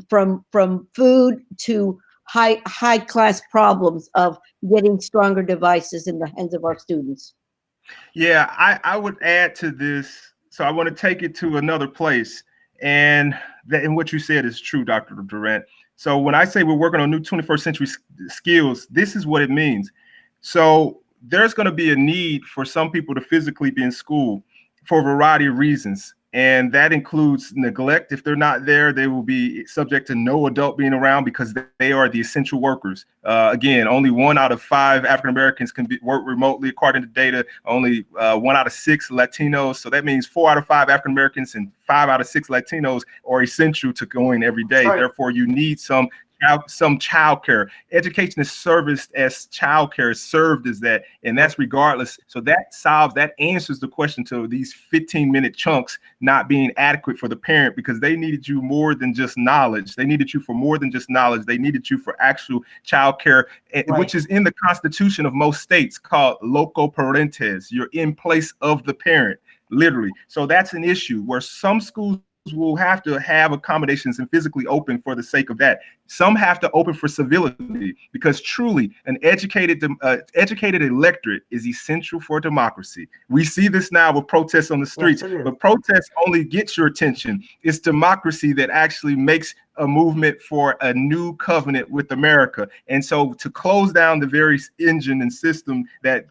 from food to high class problems of getting stronger devices in the hands of our students. Yeah, I would add to this. So I want to take it to another place. And what you said is true, Dr. Durant. So when I say we're working on new 21st century skills, this is what it means. So there's going to be a need for some people to physically be in school for a variety of reasons. And that includes neglect. If they're not there, they will be subject to no adult being around because they are the essential workers. Again, only 1 out of 5 African Americans can work remotely, according to data. Only 1 out of 6 Latinos. So that means 4 out of 5 African Americans and 5 out of 6 Latinos are essential to going every day. Right. Therefore, you need some childcare. Education is serviced as childcare is served as that, and that's regardless. So that answers the question to these 15-minute chunks not being adequate for the parent because they needed you more than just knowledge. They needed you for more than just knowledge. They needed you for actual childcare, right, which is in the constitution of most states called loco parentes. You're in place of the parent, literally. So that's an issue where some schools will have to have accommodations and physically open for the sake of that. Some have to open for civility because truly an educated electorate is essential for democracy. We see this now with protests on the streets, but protests only get your attention. It's democracy that actually makes a movement for a new covenant with America. And so to close down the very engine and system that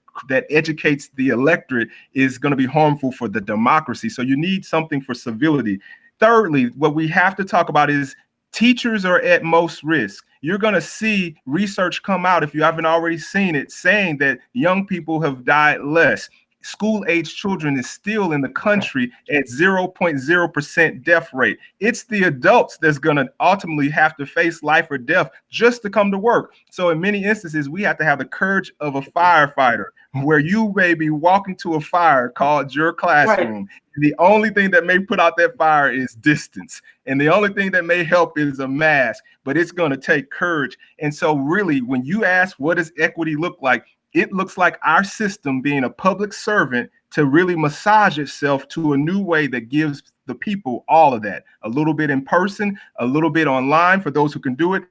educates the electorate is going to be harmful for the democracy. So you need something for civility. Thirdly, what we have to talk about is teachers are at most risk. You're going to see research come out, if you haven't already seen it, saying that young people have died less. School-age children is still in the country at 0.0% death rate. It's the adults that's going to ultimately have to face life or death just to come to work. So in many instances, we have to have the courage of a firefighter, where you may be walking to a fire called your classroom. Right. And the only thing that may put out that fire is distance. And the only thing that may help is a mask, but it's going to take courage. And so really, when you ask, what does equity look like? It looks like our system being a public servant to really massage itself to a new way that gives the people all of that. A little bit in person, a little bit online for those who can do it,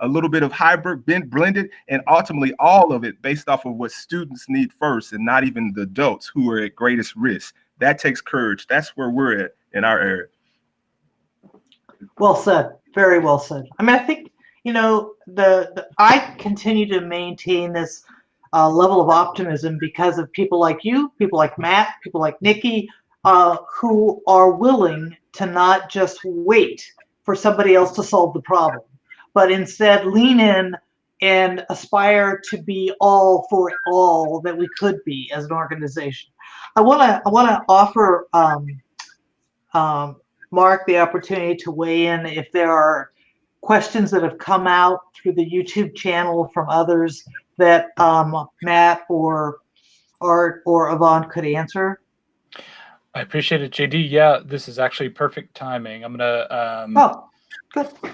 a little bit of hybrid, blended, and ultimately all of it based off of what students need first, and not even the adults who are at greatest risk. That takes courage. That's where we're at in our area. Well said. Very well said. I mean, I think, you know, I continue to maintain this level of optimism because of people like you, people like Matt, people like Nikki, who are willing to not just wait for somebody else to solve the problem, but instead lean in and aspire to be all for all that we could be as an organization. I want to offer Mark the opportunity to weigh in if there are questions that have come out through the YouTube channel from others that Matt or Yvonne could answer. I appreciate it, JD. Yeah, this is actually perfect timing. I'm gonna oh, good. I'm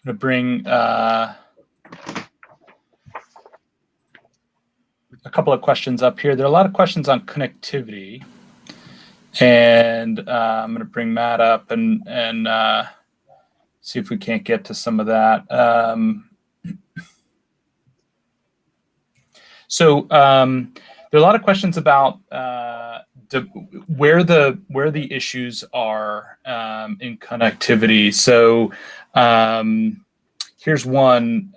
gonna bring a couple of questions up here. There are a lot of questions on connectivity, and I'm gonna bring Matt up and see if we can't get to some of that. So there are a lot of questions about where the issues are in connectivity. So here's one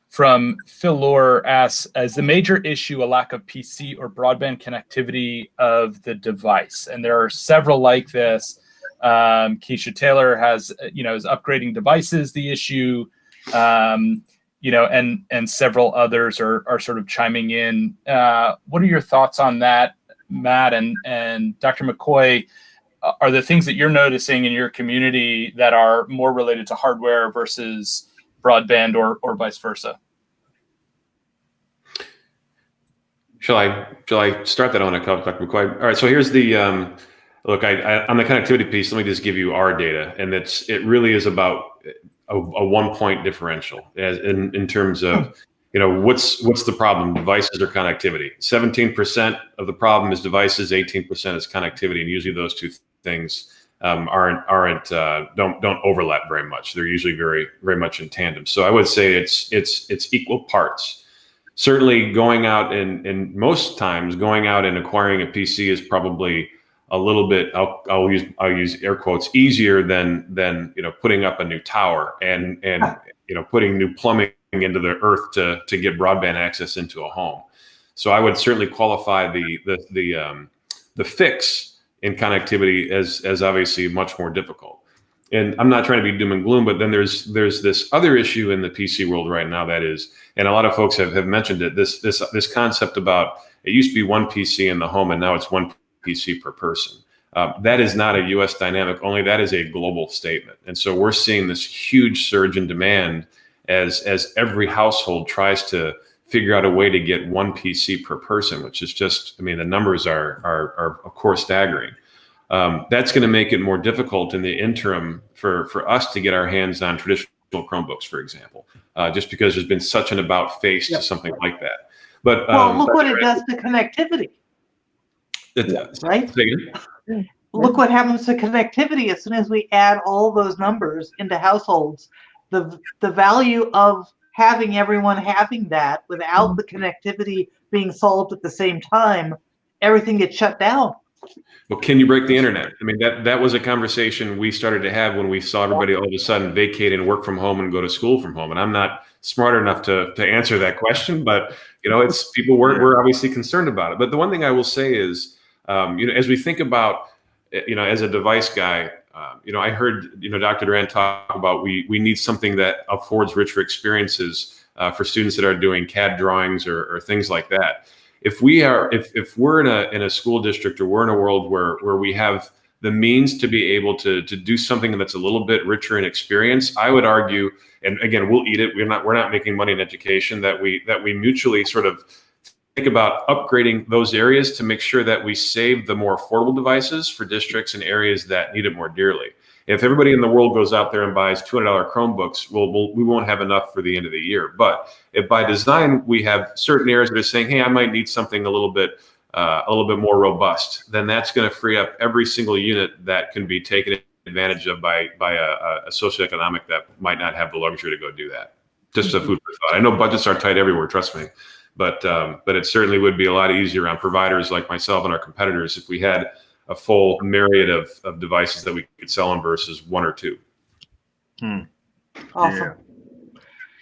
from Phil Lohr asks, is the major issue a lack of PC or broadband connectivity of the device? And there are several like this. Keisha Taylor has, is upgrading devices the issue. And several others are sort of chiming in. What are your thoughts on that, Matt and Dr. McCoy? Are the things that you're noticing in your community that are more related to hardware versus broadband or vice versa? Shall I start that on a couple, Dr. McCoy? All right, so here's the look. On the connectivity piece, let me just give you our data, and it really is about a 1 point differential as in terms of, what's the problem, devices or connectivity. 17% of the problem is devices, 18% is connectivity, and usually those two things don't overlap very much. They're usually very, very much in tandem. So I would say it's equal parts. Certainly going out and most times going out and acquiring a PC is probably a little bit, I'll use air quotes, easier than putting up a new tower and putting new plumbing into the earth to get broadband access into a home. So I would certainly qualify the fix in connectivity as obviously much more difficult. And I'm not trying to be doom and gloom, but then there's this other issue in the PC world right now that is, and a lot of folks have mentioned it, this concept about it used to be one PC in the home and now it's one PC per person. That is not a US dynamic, only that is a global statement. And so we're seeing this huge surge in demand as every household tries to figure out a way to get one PC per person, which is just, the numbers are of course staggering. That's going to make it more difficult in the interim for us to get our hands on traditional Chromebooks, for example, just because there's been such an about face to something like that. But look what it does to connectivity. Right? Look what happens to connectivity as soon as we add all those numbers into households. The value of having everyone having that without the connectivity being solved at the same time, everything gets shut down. Well, can you break the internet? I mean, that was a conversation we started to have when we saw everybody all of a sudden vacate and work from home and go to school from home. And I'm not smart enough to answer that question, but it's people we're obviously concerned about it. But the one thing I will say is, as we think about, as a device guy, I heard, Dr. Duran talk about we need something that affords richer experiences for students that are doing CAD drawings or things like that. If we're in a school district, or we're in a world where we have the means to be able to do something that's a little bit richer in experience, I would argue, and again, we'll eat it. We're not making money in education, that we mutually sort of think about upgrading those areas to make sure that we save the more affordable devices for districts and areas that need it more dearly. If everybody in the world goes out there and buys $200 Chromebooks, we won't have enough for the end of the year. But if by design we have certain areas that are saying, hey, I might need something a little bit more robust, then that's going to free up every single unit that can be taken advantage of by a socioeconomic that might not have the luxury to go do that. Just a food for thought. I know budgets are tight everywhere, trust me, but it certainly would be a lot easier on providers like myself and our competitors if we had a full myriad of devices that we could sell them versus one or two. Awesome.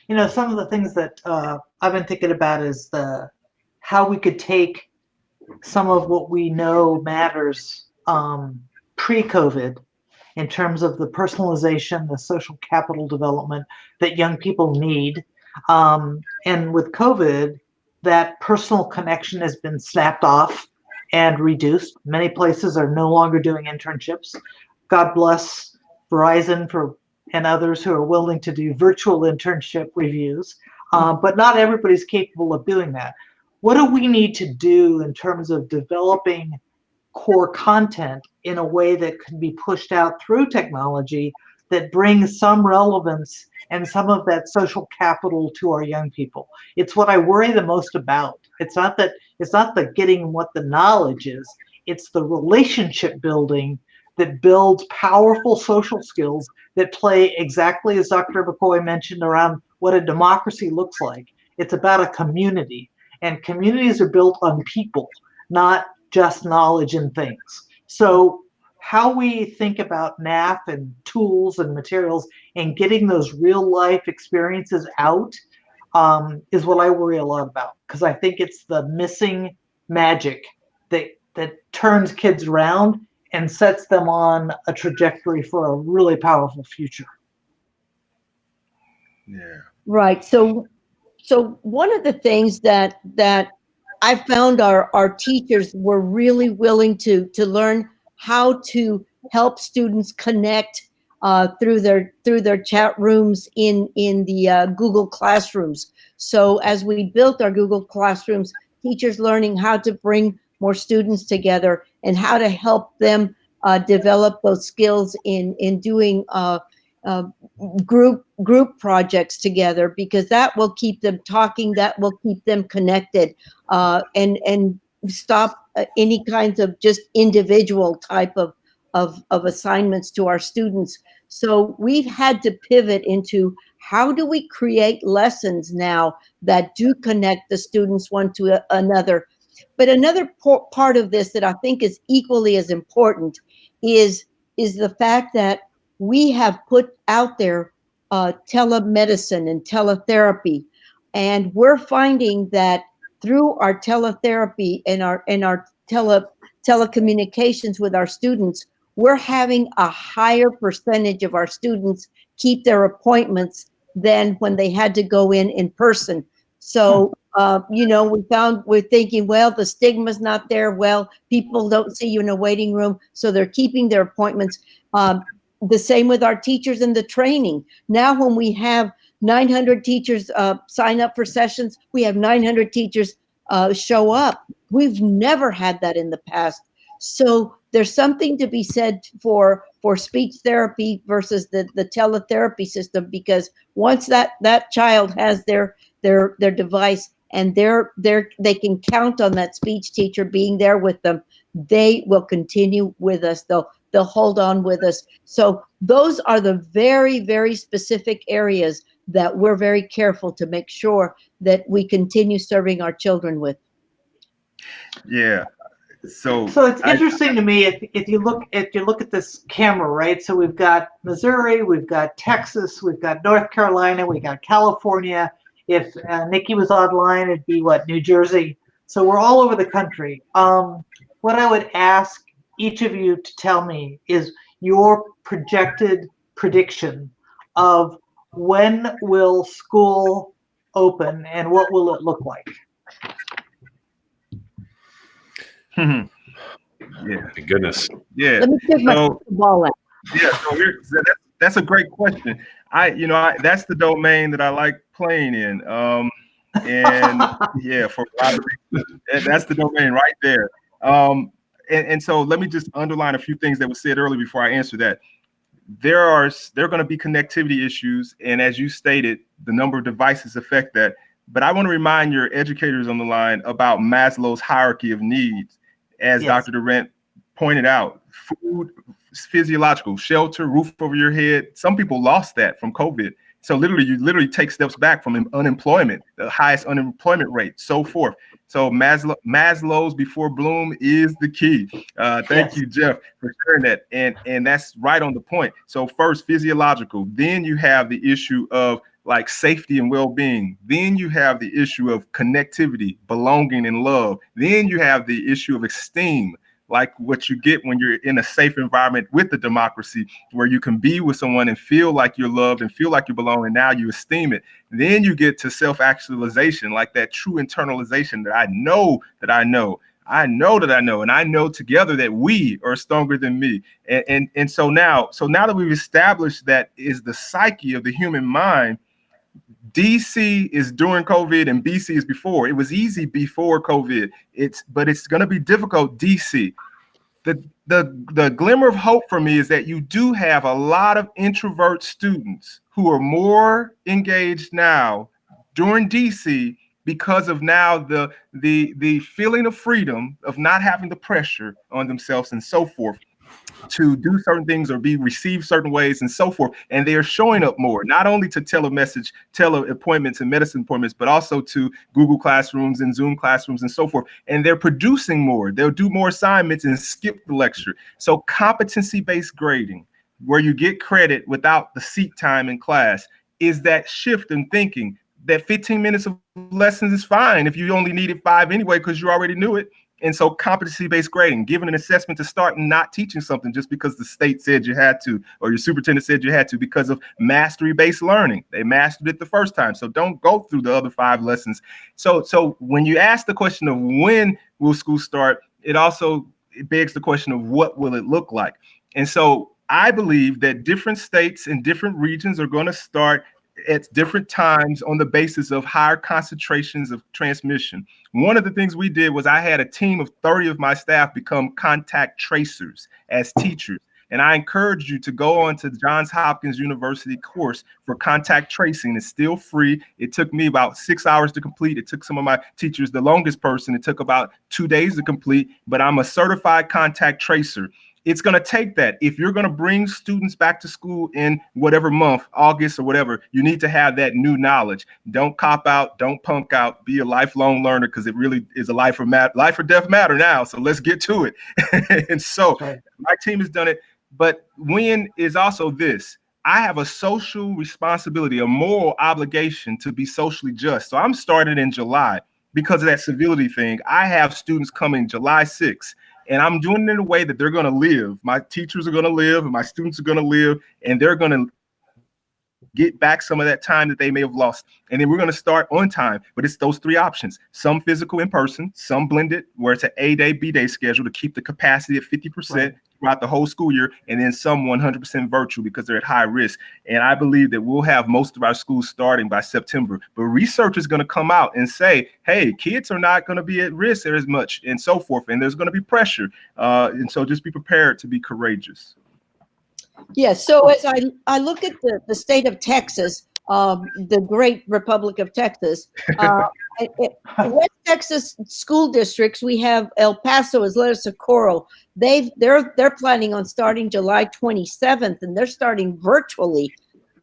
Yeah. Some of the things that I've been thinking about is how we could take some of what we know matters pre-COVID in terms of the personalization, the social capital development that young people need. And with COVID, that personal connection has been snapped off and reduced. Many places are no longer doing internships. God bless Verizon and others who are willing to do virtual internship reviews, but not everybody's capable of doing that. What do we need to do in terms of developing core content in a way that can be pushed out through technology that brings some relevance and some of that social capital to our young people? It's what I worry the most about. It's not the getting what the knowledge is. It's the relationship building that builds powerful social skills that play exactly as Dr. McCoy mentioned around what a democracy looks like. It's about a community, and communities are built on people, not just knowledge and things. So how we think about NAF and tools and materials and getting those real life experiences out is what I worry a lot about, because I think it's the missing magic that turns kids around and sets them on a trajectory for a really powerful future. Yeah. Right. So one of the things that I found our teachers were really willing to learn how to help students connect through their chat rooms in the Google Classrooms. So as we built our Google Classrooms, teachers learning how to bring more students together and how to help them develop those skills in doing group projects together, because that will keep them talking, that will keep them connected, and stop any kinds of just individual type of assignments to our students. So we've had to pivot into how do we create lessons now that do connect the students one to another. But another part of this that I think is equally as important is the fact that we have put out there telemedicine and teletherapy, and we're finding that through our teletherapy and our telecommunications with our students, we're having a higher percentage of our students keep their appointments than when they had to go in person. So we're thinking, well, the stigma's not there. Well, people don't see you in a waiting room, so they're keeping their appointments. The same with our teachers in the training. Now, when we have 900 teachers sign up for sessions, we have 900 teachers show up. We've never had that in the past. So there's something to be said for speech therapy versus the teletherapy system, because once that child has their device and they can count on that speech teacher being there with them, they will continue with us. They'll hold on with us. So those are the very, very specific areas that we're very careful to make sure that we continue serving our children with. Yeah. So So it's interesting to me if you look at this camera, right? So we've got Missouri, we've got Texas, we've got North Carolina, we got California. If Nikki was online, it'd be what, New Jersey. So we're all over the country. What I would ask each of you to tell me is your projected prediction of when will school open and what will it look like? yeah, My goodness. yeah. Let me take my So, ball out. yeah, so that's a great question. That's the domain that I like playing in. And yeah, for a lot of reasons, that's the domain right there. And so let me just underline a few things that were said earlier before I answer that. There are going to be connectivity issues, and as you stated, the number of devices affect that. But I want to remind your educators on the line about Maslow's hierarchy of needs, as Yes. Dr. Durant pointed out. Food, physiological, shelter, roof over your head. Some people lost that from COVID. So you take steps back from unemployment, the highest unemployment rate, so forth. So Maslow's before Bloom is the key. Thank you, Jeff, for sharing that. And that's right on the point. So first, physiological. Then you have the issue of like safety and well-being. Then you have the issue of connectivity, belonging, and love. Then you have the issue of esteem, like what you get when you're in a safe environment with the democracy, where you can be with someone and feel like you're loved and feel like you belong, and now you esteem it. Then you get to self-actualization, like that true internalization that I know that I know. I know that I know, and I know together that we are stronger than me. And so now that we've established that is the psyche of the human mind, DC is during COVID and BC is before. It was easy before COVID. But it's going to be difficult DC. The glimmer of hope for me is that you do have a lot of introvert students who are more engaged now during DC because of now the feeling of freedom of not having the pressure on themselves and so forth to do certain things or be received certain ways and so forth. And they are showing up more, not only to tele appointments and medicine appointments, but also to Google Classrooms and Zoom classrooms and so forth. And they're producing more. They'll do more assignments and skip the lecture. So competency-based grading, where you get credit without the seat time in class, is that shift in thinking that 15 minutes of lessons is fine if you only needed 5 anyway, because you already knew it. And so competency-based grading, giving an assessment to start and not teaching something just because the state said you had to, or your superintendent said you had to, because of mastery-based learning. They mastered it the first time. So don't go through the other 5 lessons. So when you ask the question of when will school start, it begs the question of what will it look like? And so I believe that different states and different regions are going to start at different times on the basis of higher concentrations of transmission. One of the things we did was I had a team of 30 of my staff become contact tracers as teachers. And I encourage you to go on to Johns Hopkins University course for contact tracing. It's still free. It took me about 6 hours to complete. It took some of my teachers, the longest person, it took about 2 days to complete, but I'm a certified contact tracer. It's going to take that. If you're going to bring students back to school in whatever month, August or whatever, you need to have that new knowledge. Don't cop out. Don't punk out. Be a lifelong learner, because it really is a life or death matter now. So let's get to it. And so my team has done it. But when is also this. I have a social responsibility, a moral obligation to be socially just. So I'm starting in July because of that civility thing. I have students coming July 6th. And I'm doing it in a way that they're going to live. My teachers are going to live, and my students are going to live, and they're going to get back some of that time that they may have lost. And then we're going to start on time. But it's those 3 options: some physical in person, some blended, where it's an A-day, B-day schedule to keep the capacity at 50% throughout the whole school year, and then some 100% virtual because they're at high risk. And I believe that we'll have most of our schools starting by September. But research is going to come out and say, hey, kids are not going to be at risk as much and so forth. And there's going to be pressure. And so just be prepared to be courageous. Yes. So as I look at the state of Texas, the great Republic of Texas, West Texas school districts, we have El Paso, Isleta Socorro. They're planning on starting July 27th, and they're starting virtually.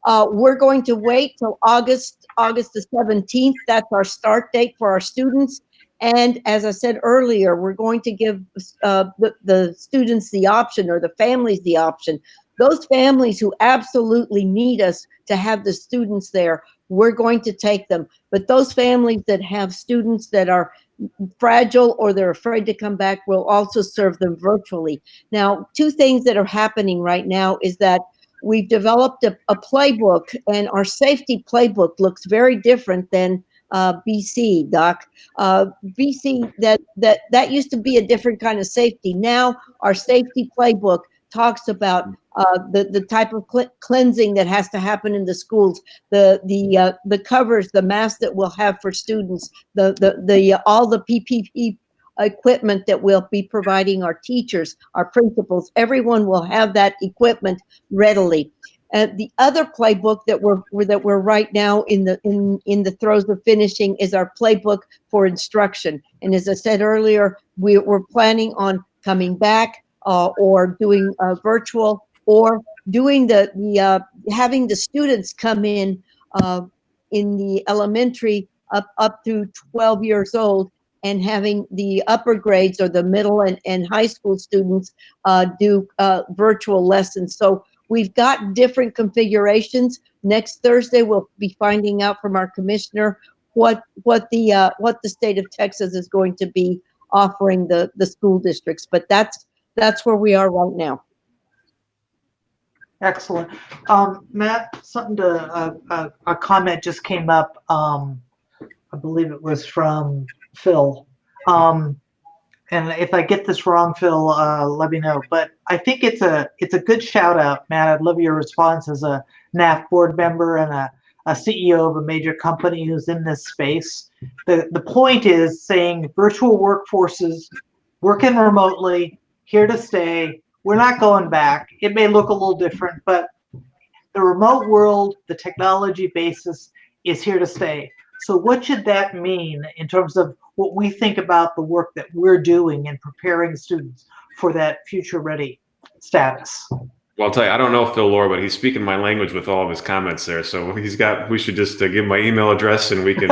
We're going to wait till August the 17th. That's our start date for our students. And as I said earlier, we're going to give the students the option, or the families the option. Those families who absolutely need us to have the students there, we're going to take them. But those families that have students that are fragile or they're afraid to come back, we'll also serve them virtually. Now, two things that are happening right now is that we've developed a playbook, and our safety playbook looks very different than BC, Doc. BC, that used to be a different kind of safety. Now our safety playbook talks about the type of cleansing that has to happen in the schools, the covers, the masks that we'll have for students, all the PPE equipment that we'll be providing our teachers, our principals. Everyone will have that equipment readily. The other playbook that we're right now in the throes of finishing is our playbook for instruction. And as I said earlier, we're planning on coming back or doing virtual, or doing having the students come in the elementary up to 12 years old, and having the upper grades or the middle and high school students do virtual lessons. So we've got different configurations. Next Thursday, we'll be finding out from our commissioner what the state of Texas is going to be offering the school districts. But that's where we are right now. Excellent. Matt, a comment just came up. I believe it was from Phil. And if I get this wrong, Phil, let me know. But I think it's a good shout out, Matt. I'd love your response as a NAF board member and a CEO of a major company who's in this space. The point is saying virtual workforces, working remotely, here to stay. We're not going back. It may look a little different, but the remote world, the technology basis is here to stay. So what should that mean in terms of what we think about the work that we're doing in preparing students for that future ready status? Well, I'll tell you, I don't know Phil Lore, but he's speaking my language with all of his comments there. So we should just give my email address and we can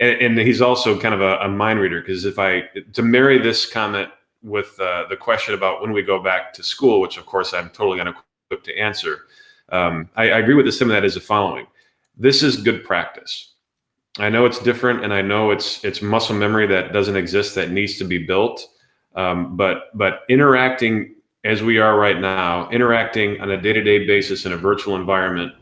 and he's also kind of a mind reader, because to marry this comment with the question about when we go back to school, which of course I'm totally unequipped to answer, I agree with the sentiment that is the following. This is good practice. I know it's different, and I know it's muscle memory that doesn't exist, that needs to be built. But interacting as we are right now, interacting on a day-to-day basis in a virtual environment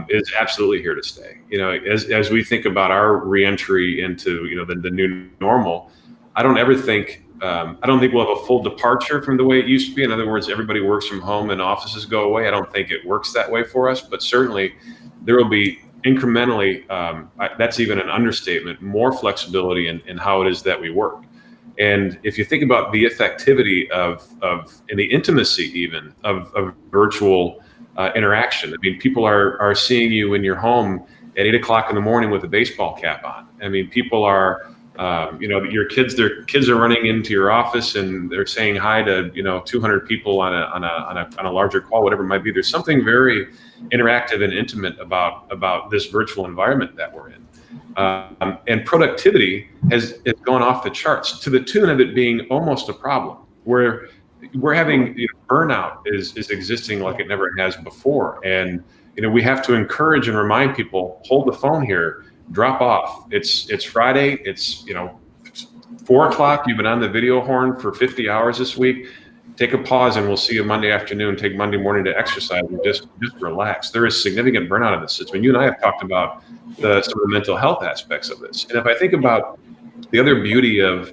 is absolutely here to stay. You know, as we think about our reentry into the new normal, I don't think we'll have a full departure from the way it used to be. In other words, everybody works from home and offices go away. I don't think it works that way for us, but certainly there will be incrementally, that's even an understatement, more flexibility in how it is that we work. And if you think about the effectivity and the intimacy even of virtual interaction, I mean, people are seeing you in your home at 8 o'clock in the morning with a baseball cap on. I mean, people are, their kids are running into your office and they're saying hi to 200 people on a larger call, whatever it might be. There's something very interactive and intimate about this virtual environment that we're in. And productivity has gone off the charts to the tune of it being almost a problem. We're having burnout is existing like it never has before, and we have to encourage and remind people, hold the phone here, drop off. It's Friday. It's 4 o'clock. You've been on the video horn for 50 hours this week. Take a pause, and we'll see you Monday afternoon. Take Monday morning to exercise and just relax. There is significant burnout in this system. You and I have talked about some of the mental health aspects of this. And if I think about the other beauty of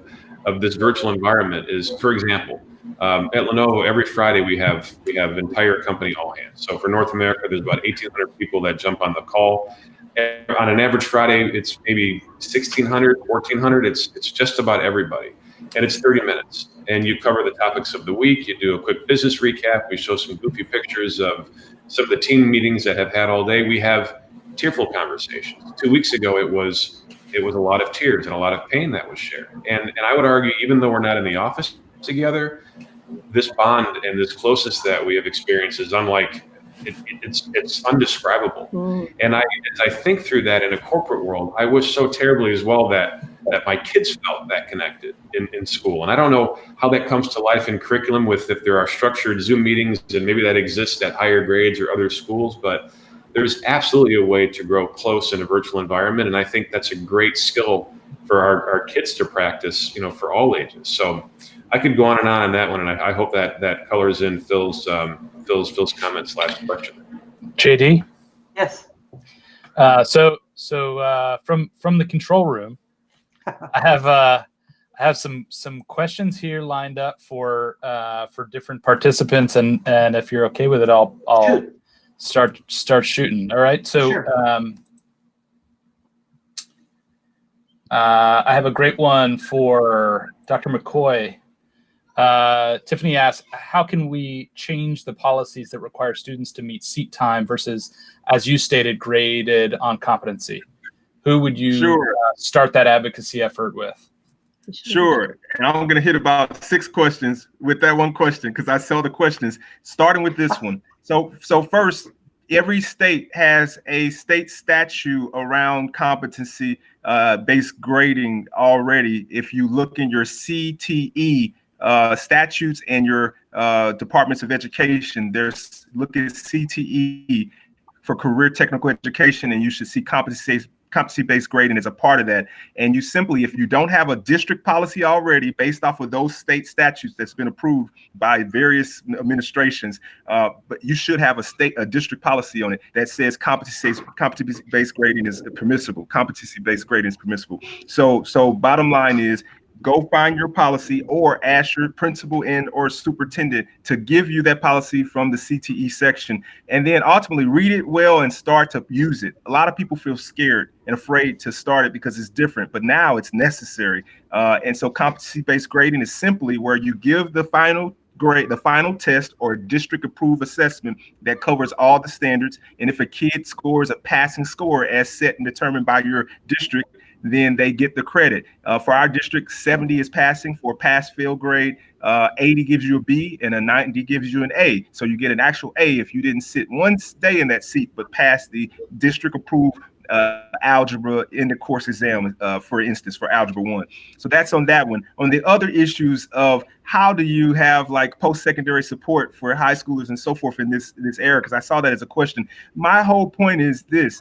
this virtual environment is, for example, at Lenovo, every Friday we have entire company all hands. So for North America, there's about 1,800 people that jump on the call. And on an average Friday, it's maybe 1,600, 1,400. It's just about everybody. And it's 30 minutes. And you cover the topics of the week. You do a quick business recap. We show some goofy pictures of some of the team meetings that have had all day. We have tearful conversations. 2 weeks ago, it was a lot of tears and a lot of pain that was shared. And I would argue, even though we're not in the office together, this bond and this closeness that we have experienced is unlike it's undescribable. And as I think through that in a corporate world, I wish so terribly as well that my kids felt that connected in school. And I don't know how that comes to life in curriculum with if there are structured Zoom meetings, and maybe that exists at higher grades or other schools, but there's absolutely a way to grow close in a virtual environment. And I think that's a great skill for our kids to practice, for all ages. So I could go on that one, and I hope that colors in Phil's comments last question. JD? Yes. So from the control room, I have some questions here lined up for different participants, and if you're okay with it, I'll start shooting. All right. So Sure. I have a great one for Dr. McCoy. Tiffany asks, how can we change the policies that require students to meet seat time versus, as you stated, graded on competency? Who would you start that advocacy effort with? Sure. And I'm going to hit about 6 questions with that one question, because I saw the questions, starting with this one. So first, every state has a state statute around competency based grading already. If you look in your CTE statutes and your departments of education, look at CTE for career technical education, and you should see competency-based grading is a part of that. And you simply, if you don't have a district policy already based off of those state statutes that's been approved by various administrations, but you should have a district policy on it that says competency-based grading is permissible. Competency-based grading is permissible. So bottom line is, go find your policy or ask your principal and or superintendent to give you that policy from the CTE section, and then ultimately read it well and start to use it. A lot of people feel scared and afraid to start it because it's different, but now it's necessary. And so competency-based grading is simply where you give the final grade, the final test or district approved assessment that covers all the standards. And if a kid scores a passing score as set and determined by your district, then they get the credit. For our district, 70 is passing for a pass-fail grade. 80 gives you a B, and a 90 gives you an A. So you get an actual A if you didn't sit one day in that seat, but passed the district-approved algebra in the course exam, for instance, for Algebra 1. So that's on that one. On the other issues of how do you have like post-secondary support for high schoolers and so forth in this era, because I saw that as a question. My whole point is this,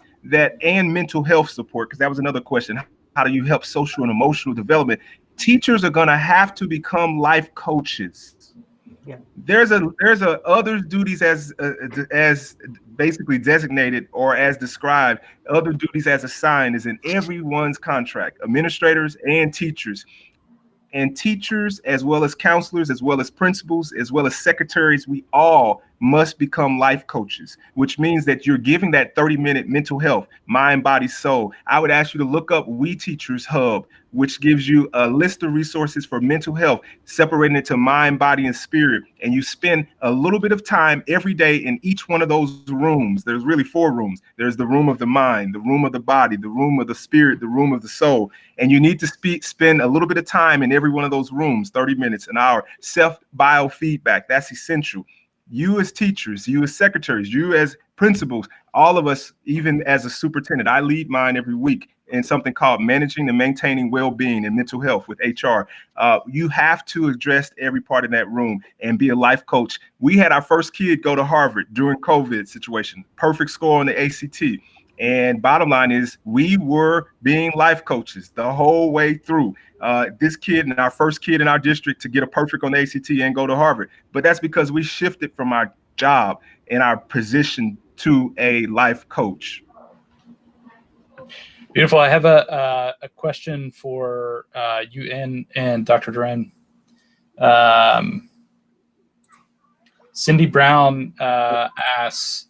and mental health support, because that was another question. How do you help social and emotional development? Teachers are going to have to become life coaches. Yeah. There's other duties as basically designated or as described. Other duties as assigned is in everyone's contract, administrators and teachers. And teachers, as well as counselors, as well as principals, as well as secretaries, we all must become life coaches, which means that you're giving that 30-minute mental health, mind, body, soul. I would ask you to look up We Teachers Hub, which gives you a list of resources for mental health, separating it to mind, body, and spirit. And you spend a little bit of time every day in each one of those rooms. There's really 4 rooms. There's the room of the mind, the room of the body, the room of the spirit, the room of the soul. And you need to spend a little bit of time in every one of those rooms, 30 minutes, an hour. Self-biofeedback, that's essential. You as teachers, you as secretaries, you as principals, all of us, even as a superintendent, I lead mine every week in something called managing and maintaining well-being and mental health with HR. You have to address every part of that room and be a life coach. We had our first kid go to Harvard during COVID situation, perfect score on the ACT. And bottom line is, we were being life coaches the whole way through. This kid and our first kid in our district to get a perfect on the ACT and go to Harvard. But that's because we shifted from our job and our position to a life coach. Beautiful. I have a question for you and Dr. Duran. Cindy Brown asks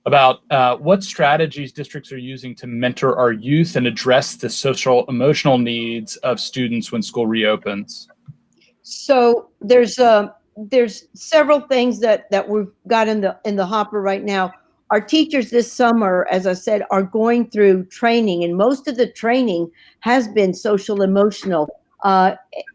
about what strategies districts are using to mentor our youth and address the social emotional needs of students when school reopens. So there's several things that we've got in the hopper right now. Our teachers this summer, as I said, are going through training, and most of the training has been social emotional.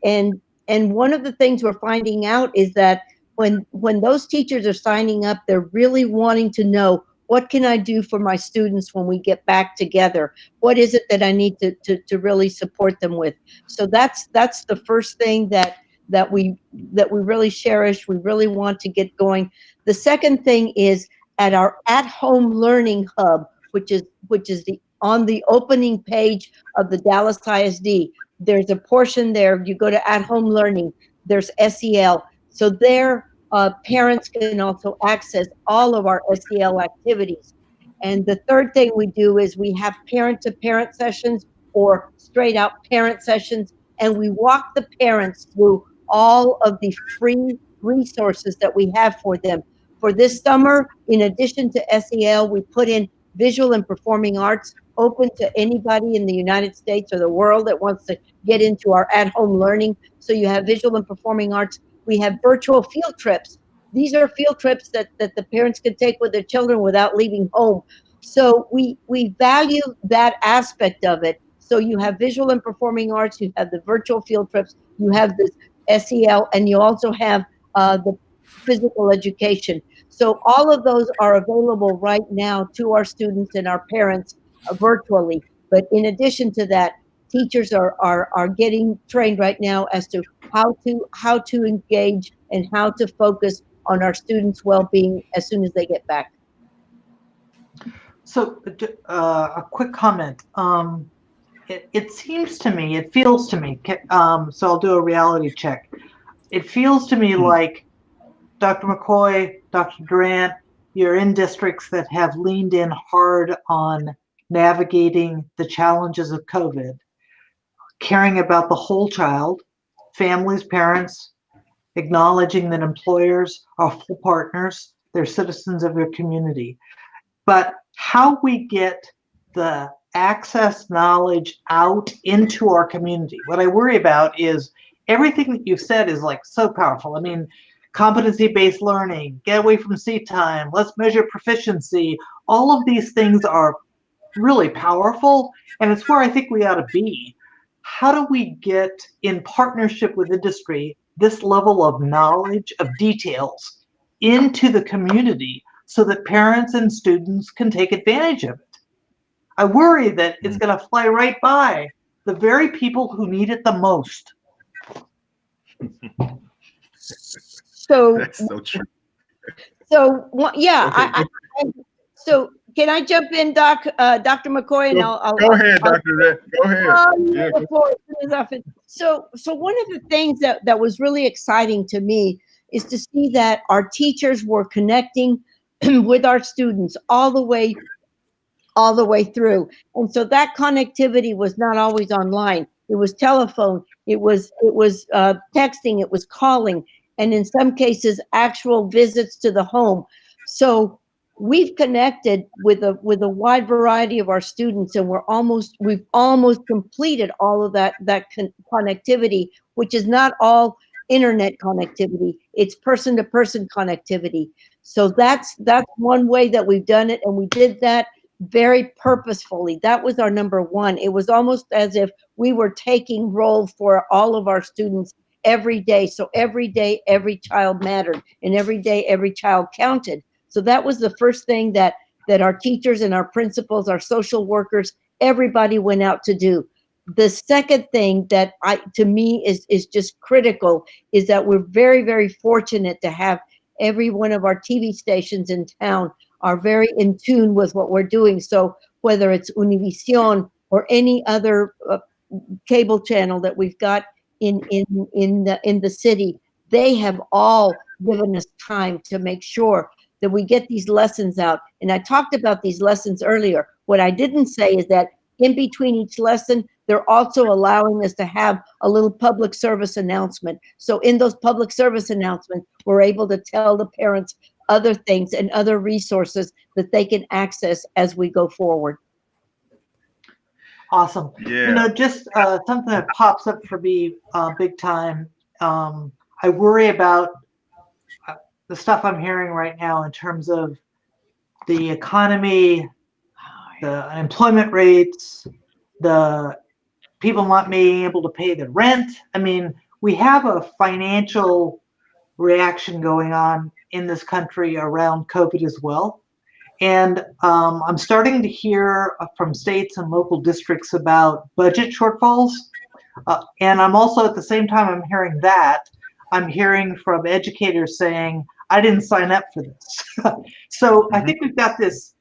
And one of the things we're finding out is that when those teachers are signing up, they're really wanting to know, what can I do for my students when we get back together? What is it that I need to really support them with? So that's the first thing that we really cherish. We really want to get going. The second thing is at our at-home learning hub, which is on the opening page of the Dallas ISD. There's a portion there. You go to at-home learning. There's SEL. So there, parents can also access all of our SEL activities. And the third thing we do is we have parent-to-parent sessions or straight-out parent sessions, and we walk the parents through all of the free resources that we have for them. For this summer, in addition to SEL, we put in visual and performing arts, open to anybody in the United States or the world that wants to get into our at-home learning. So you have visual and performing arts. We have virtual field trips. These are field trips that the parents can take with their children without leaving home. So we value that aspect of it. So you have visual and performing arts, you have the virtual field trips, you have this SEL, and you also have the physical education. So all of those are available right now to our students and our parents virtually. But in addition to that, teachers are getting trained right now as to how to engage and how to focus on our students' well-being as soon as they get back. So a quick comment. It seems to me, it feels to me, so I'll do a reality check. It feels to me like Dr. McCoy, Dr. Durant, you're in districts that have leaned in hard on navigating the challenges of COVID, caring about the whole child, families, parents, acknowledging that employers are full partners, they're citizens of your community. But how we get the access knowledge out into our community, what I worry about is everything that you've said is like so powerful. I mean, competency-based learning, get away from seat time, let's measure proficiency. All of these things are really powerful, and it's where I think we ought to be. How do we get, in partnership with industry, this level of knowledge, of details, into the community so that parents and students can take advantage of it? I worry that it's going to fly right by the very people who need it the most. So That's so true. So yeah, Okay, so can I jump in, Dr. McCoy, and I'll go ahead, Dr. Red. Go ahead. Yeah. So one of the things that was really exciting to me is to see that our teachers were connecting with our students all the way through. And so that connectivity was not always online. It was telephone, it was texting, it was calling, and in some cases, actual visits to the home. So we've connected with a wide variety of our students, and we've almost completed all of that connectivity, which is not all internet connectivity. It's person-to-person connectivity. So that's one way that we've done it, and we did that very purposefully. That was our number one. It was almost as if we were taking roll for all of our students every day. So every day, every child mattered, and every day, every child counted. So that was the first thing that our teachers and our principals, our social workers, everybody went out to do. The second thing that to me is just critical is that we're very, very fortunate to have every one of our TV stations in town are very in tune with what we're doing. So whether it's Univision or any other cable channel that we've got in the city, they have all given us time to make sure that we get these lessons out. And I talked about these lessons earlier. What I didn't say is that in between each lesson, they're also allowing us to have a little public service announcement. So in those public service announcements, we're able to tell the parents other things and other resources that they can access as we go forward. Awesome. Yeah. You know, just something that pops up for me big time. I worry about the stuff I'm hearing right now in terms of the economy, the unemployment rates, the people not being able to pay the rent. I mean, we have a financial reaction going on in this country around COVID as well. And I'm starting to hear from states and local districts about budget shortfalls. And I'm also at the same time I'm hearing that, I'm hearing from educators saying, I didn't sign up for this. So I think we've got this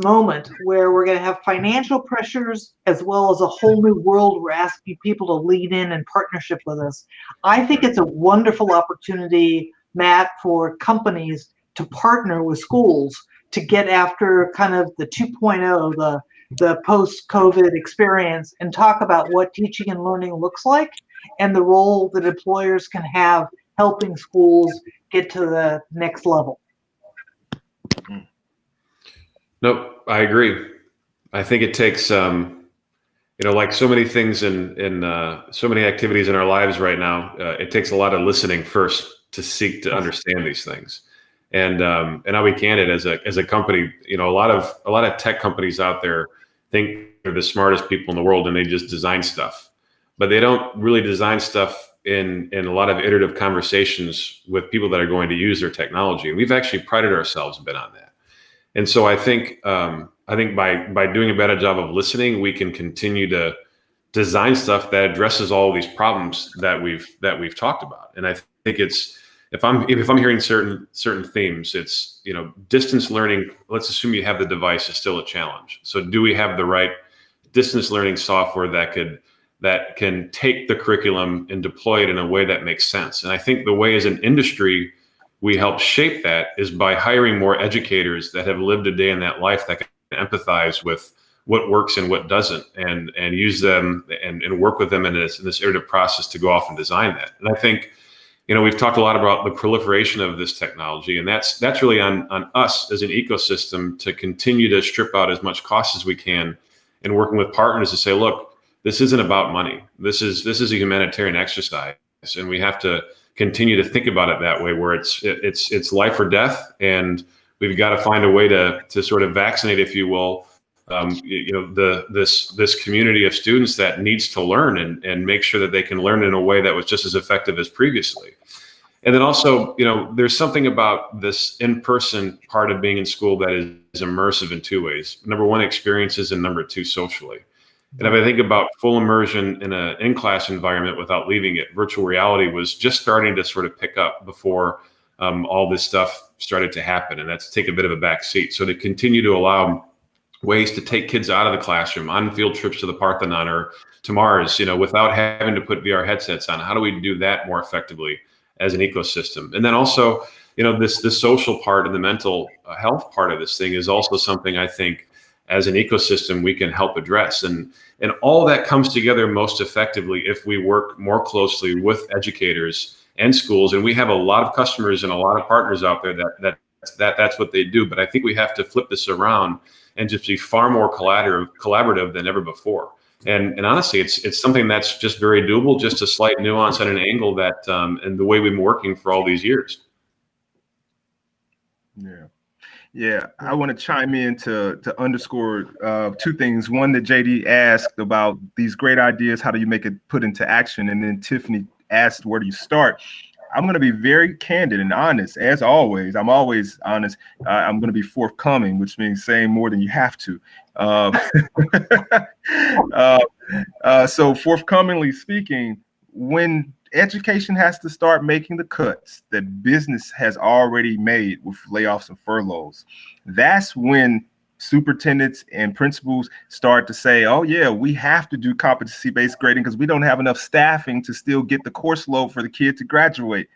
moment where we're going to have financial pressures as well as a whole new world. We're asking people to lean in partnership with us. I think it's a wonderful opportunity, Matt, for companies to partner with schools to get after kind of the 2.0, the post-COVID experience, and talk about what teaching and learning looks like and the role that employers can have helping schools get to the next level. Nope, I agree. I think it takes, like so many things in so many activities in our lives right now, it takes a lot of listening first to seek to understand these things. And I'll be candid, as a company, a lot of tech companies out there think they're the smartest people in the world and they just design stuff, but they don't really design stuff in a lot of iterative conversations with people that are going to use their technology. And we've actually prided ourselves a bit on that. And so I think by doing a better job of listening, we can continue to design stuff that addresses all these problems that we've talked about. And I think it's, if I'm hearing certain themes, it's, distance learning. Let's assume you have the device is still a challenge. So do we have the right distance learning software that can take the curriculum and deploy it in a way that makes sense? And I think the way as an industry we help shape that is by hiring more educators that have lived a day in that life, that can empathize with what works and what doesn't, and use them and work with them in this iterative process to go off and design that. And I think, we've talked a lot about the proliferation of this technology, and that's really on us as an ecosystem to continue to strip out as much cost as we can, and working with partners to say, look, this isn't about money. This is a humanitarian exercise, and we have to continue to think about it that way, where it's life or death, and we've got to find a way to sort of vaccinate, if you will, this community of students that needs to learn and make sure that they can learn in a way that was just as effective as previously. And then also, there's something about this in-person part of being in school that is immersive in two ways. Number one, experiences, and number two, socially. And if I think about full immersion in an in-class environment without leaving it, virtual reality was just starting to sort of pick up before all this stuff started to happen, and that's take a bit of a back seat. So to continue to allow ways to take kids out of the classroom on field trips to the Parthenon or to Mars, without having to put VR headsets on, how do we do that more effectively as an ecosystem? And then also, this social part and the mental health part of this thing is also something I think as an ecosystem we can help address. And all that comes together most effectively if we work more closely with educators and schools. And we have a lot of customers and a lot of partners out there that's what they do. But I think we have to flip this around and just be far more collaborative than ever before. And honestly, it's something that's just very doable, just a slight nuance and an angle that and the way we've been working for all these years. Yeah, I want to chime in to underscore two things. One, that JD asked about these great ideas, how do you make it put into action? And then Tiffany asked, where do you start? I'm going to be very candid and honest, as always. I'm always honest. I'm going to be forthcoming, which means saying more than you have to. So forthcomingly speaking, when education has to start making the cuts that business has already made with layoffs and furloughs, that's when superintendents and principals start to say, oh yeah, we have to do competency-based grading because we don't have enough staffing to still get the course load for the kid to graduate.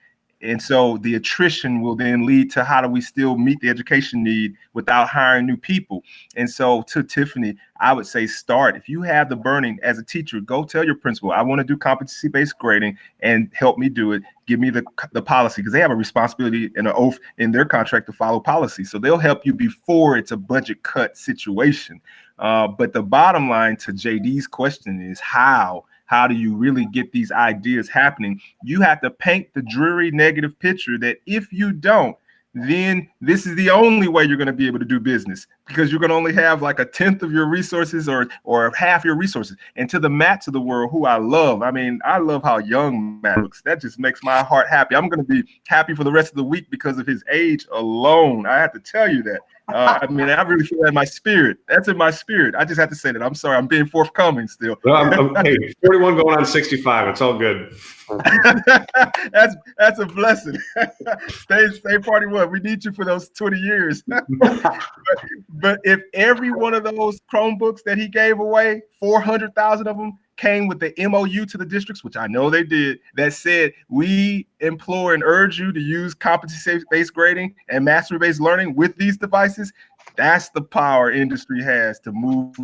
And so the attrition will then lead to how do we still meet the education need without hiring new people? And so to Tiffany, I would say start. If you have the burning as a teacher, go tell your principal, I want to do competency-based grading and help me do it. Give me the policy, because they have a responsibility and an oath in their contract to follow policy. So they'll help you before it's a budget cut situation. But the bottom line to JD's question is how do you really get these ideas happening? You have to paint the dreary negative picture that if you don't, then this is the only way you're going to be able to do business, because you're going to only have like 1/10 of your resources or half your resources. And to the Matts of the world, who I love, I mean, I love how young Matt looks. That just makes my heart happy. I'm going to be happy for the rest of the week because of his age alone. I have to tell you that. I mean, I really feel that in my spirit. That's in my spirit. I just have to say that. I'm sorry. I'm being forthcoming still. Well, hey, 41 going on 65. It's all good. That's a blessing. Stay 41. We need you for those 20 years. but if every one of those Chromebooks that he gave away, 400,000 of them, came with the MOU to the districts, which I know they did, that said, we implore and urge you to use competency-based grading and mastery-based learning with these devices, that's the power industry has to move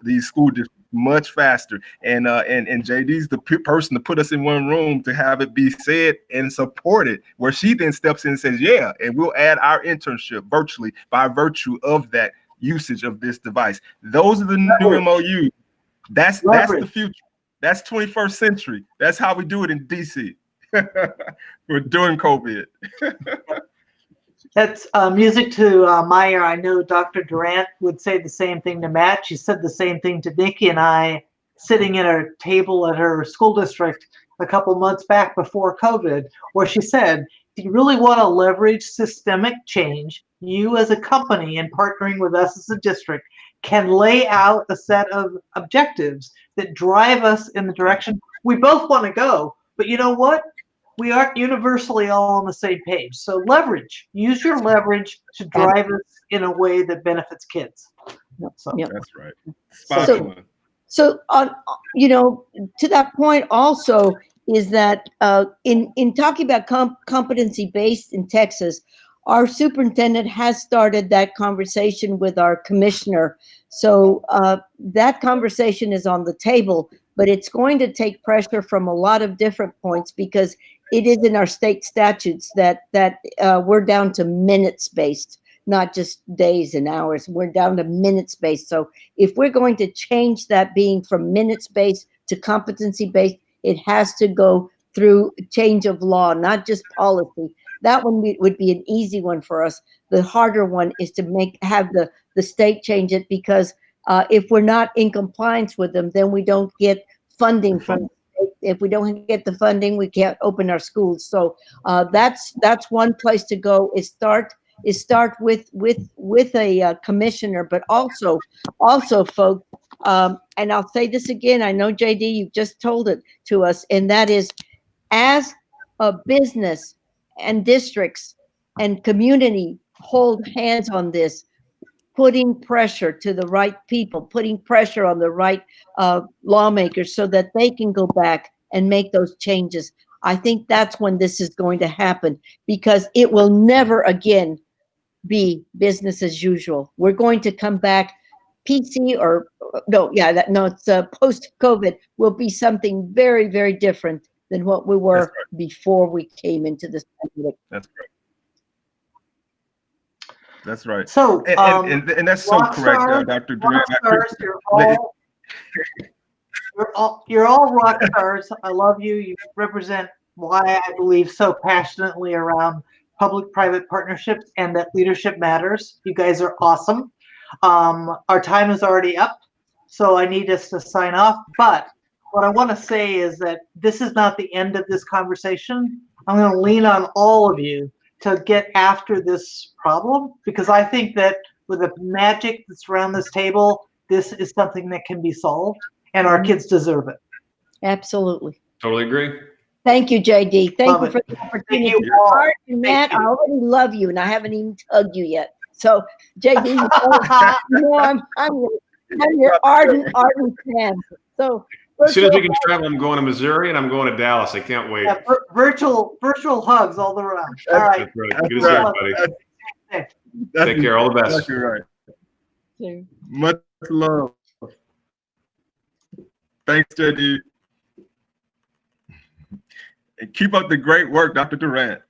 these school districts much faster. And JD's the person to put us in one room to have it be said and supported, where she then steps in and says, yeah, and we'll add our internship virtually by virtue of that usage of this device. Those are the new MOUs. That's the future. That's 21st century. That's how we do it in DC. We're doing COVID. That's music to my ear. I know Dr. Durant would say the same thing to Matt. She said the same thing to Nikki and I sitting at a table at her school district a couple months back before COVID, where she said, if you really want to leverage systemic change, you as a company and partnering with us as a district can lay out a set of objectives that drive us in the direction we both want to go. But you know what? We aren't universally all on the same page. So use your leverage to drive us in a way that benefits kids. So. That's right. So on, to that point also is that in talking about competency-based in Texas, our superintendent has started that conversation with our commissioner. So that conversation is on the table, but it's going to take pressure from a lot of different points, because it is in our state statutes that we're down to minutes based, not just days and hours. We're down to minutes based. So if we're going to change that being from minutes based to competency based, it has to go through change of law, not just policy. That one would be an easy one for us. The harder one is to have the state change it, because if we're not in compliance with them, then we don't get funding from the state. If we don't get the funding, we can't open our schools. So that's one place to go, is start with a commissioner, but also folks, and I'll say this again, I know JD, you just told it to us, and that is, as a business and districts and community hold hands on this, putting pressure to the right people, putting pressure on the right lawmakers so that they can go back and make those changes. I think that's when this is going to happen, because it will never again be business as usual. We're going to come back. It's post-COVID will be something very, very different than what we were before we came into this pandemic. That's right. So, and that's so correct, Dr. Durant. You're all rock stars. I love you. You represent why I believe so passionately around public-private partnerships and that leadership matters. You guys are awesome. Our time is already up, so I need us to sign off. But what I want to say is that this is not the end of this conversation. I'm going to lean on all of you to get after this problem, because I think that with the magic that's around this table, this is something that can be solved, and our kids deserve it. Absolutely. Totally agree. Thank you, JD. Thank Love you for it. the opportunity. Thank you all. Art and Matt, Thank I you. already love you, and I haven't even hugged you yet. So, JD, I'm your ardent fan. So, As soon as we can travel, I'm going to Missouri and I'm going to Dallas. I can't wait. Yeah, virtual hugs all around. All right. That's right. Good to see everybody. Take care. All the best. Exactly right. Much love. Thanks, JD. And keep up the great work, Dr. Durant.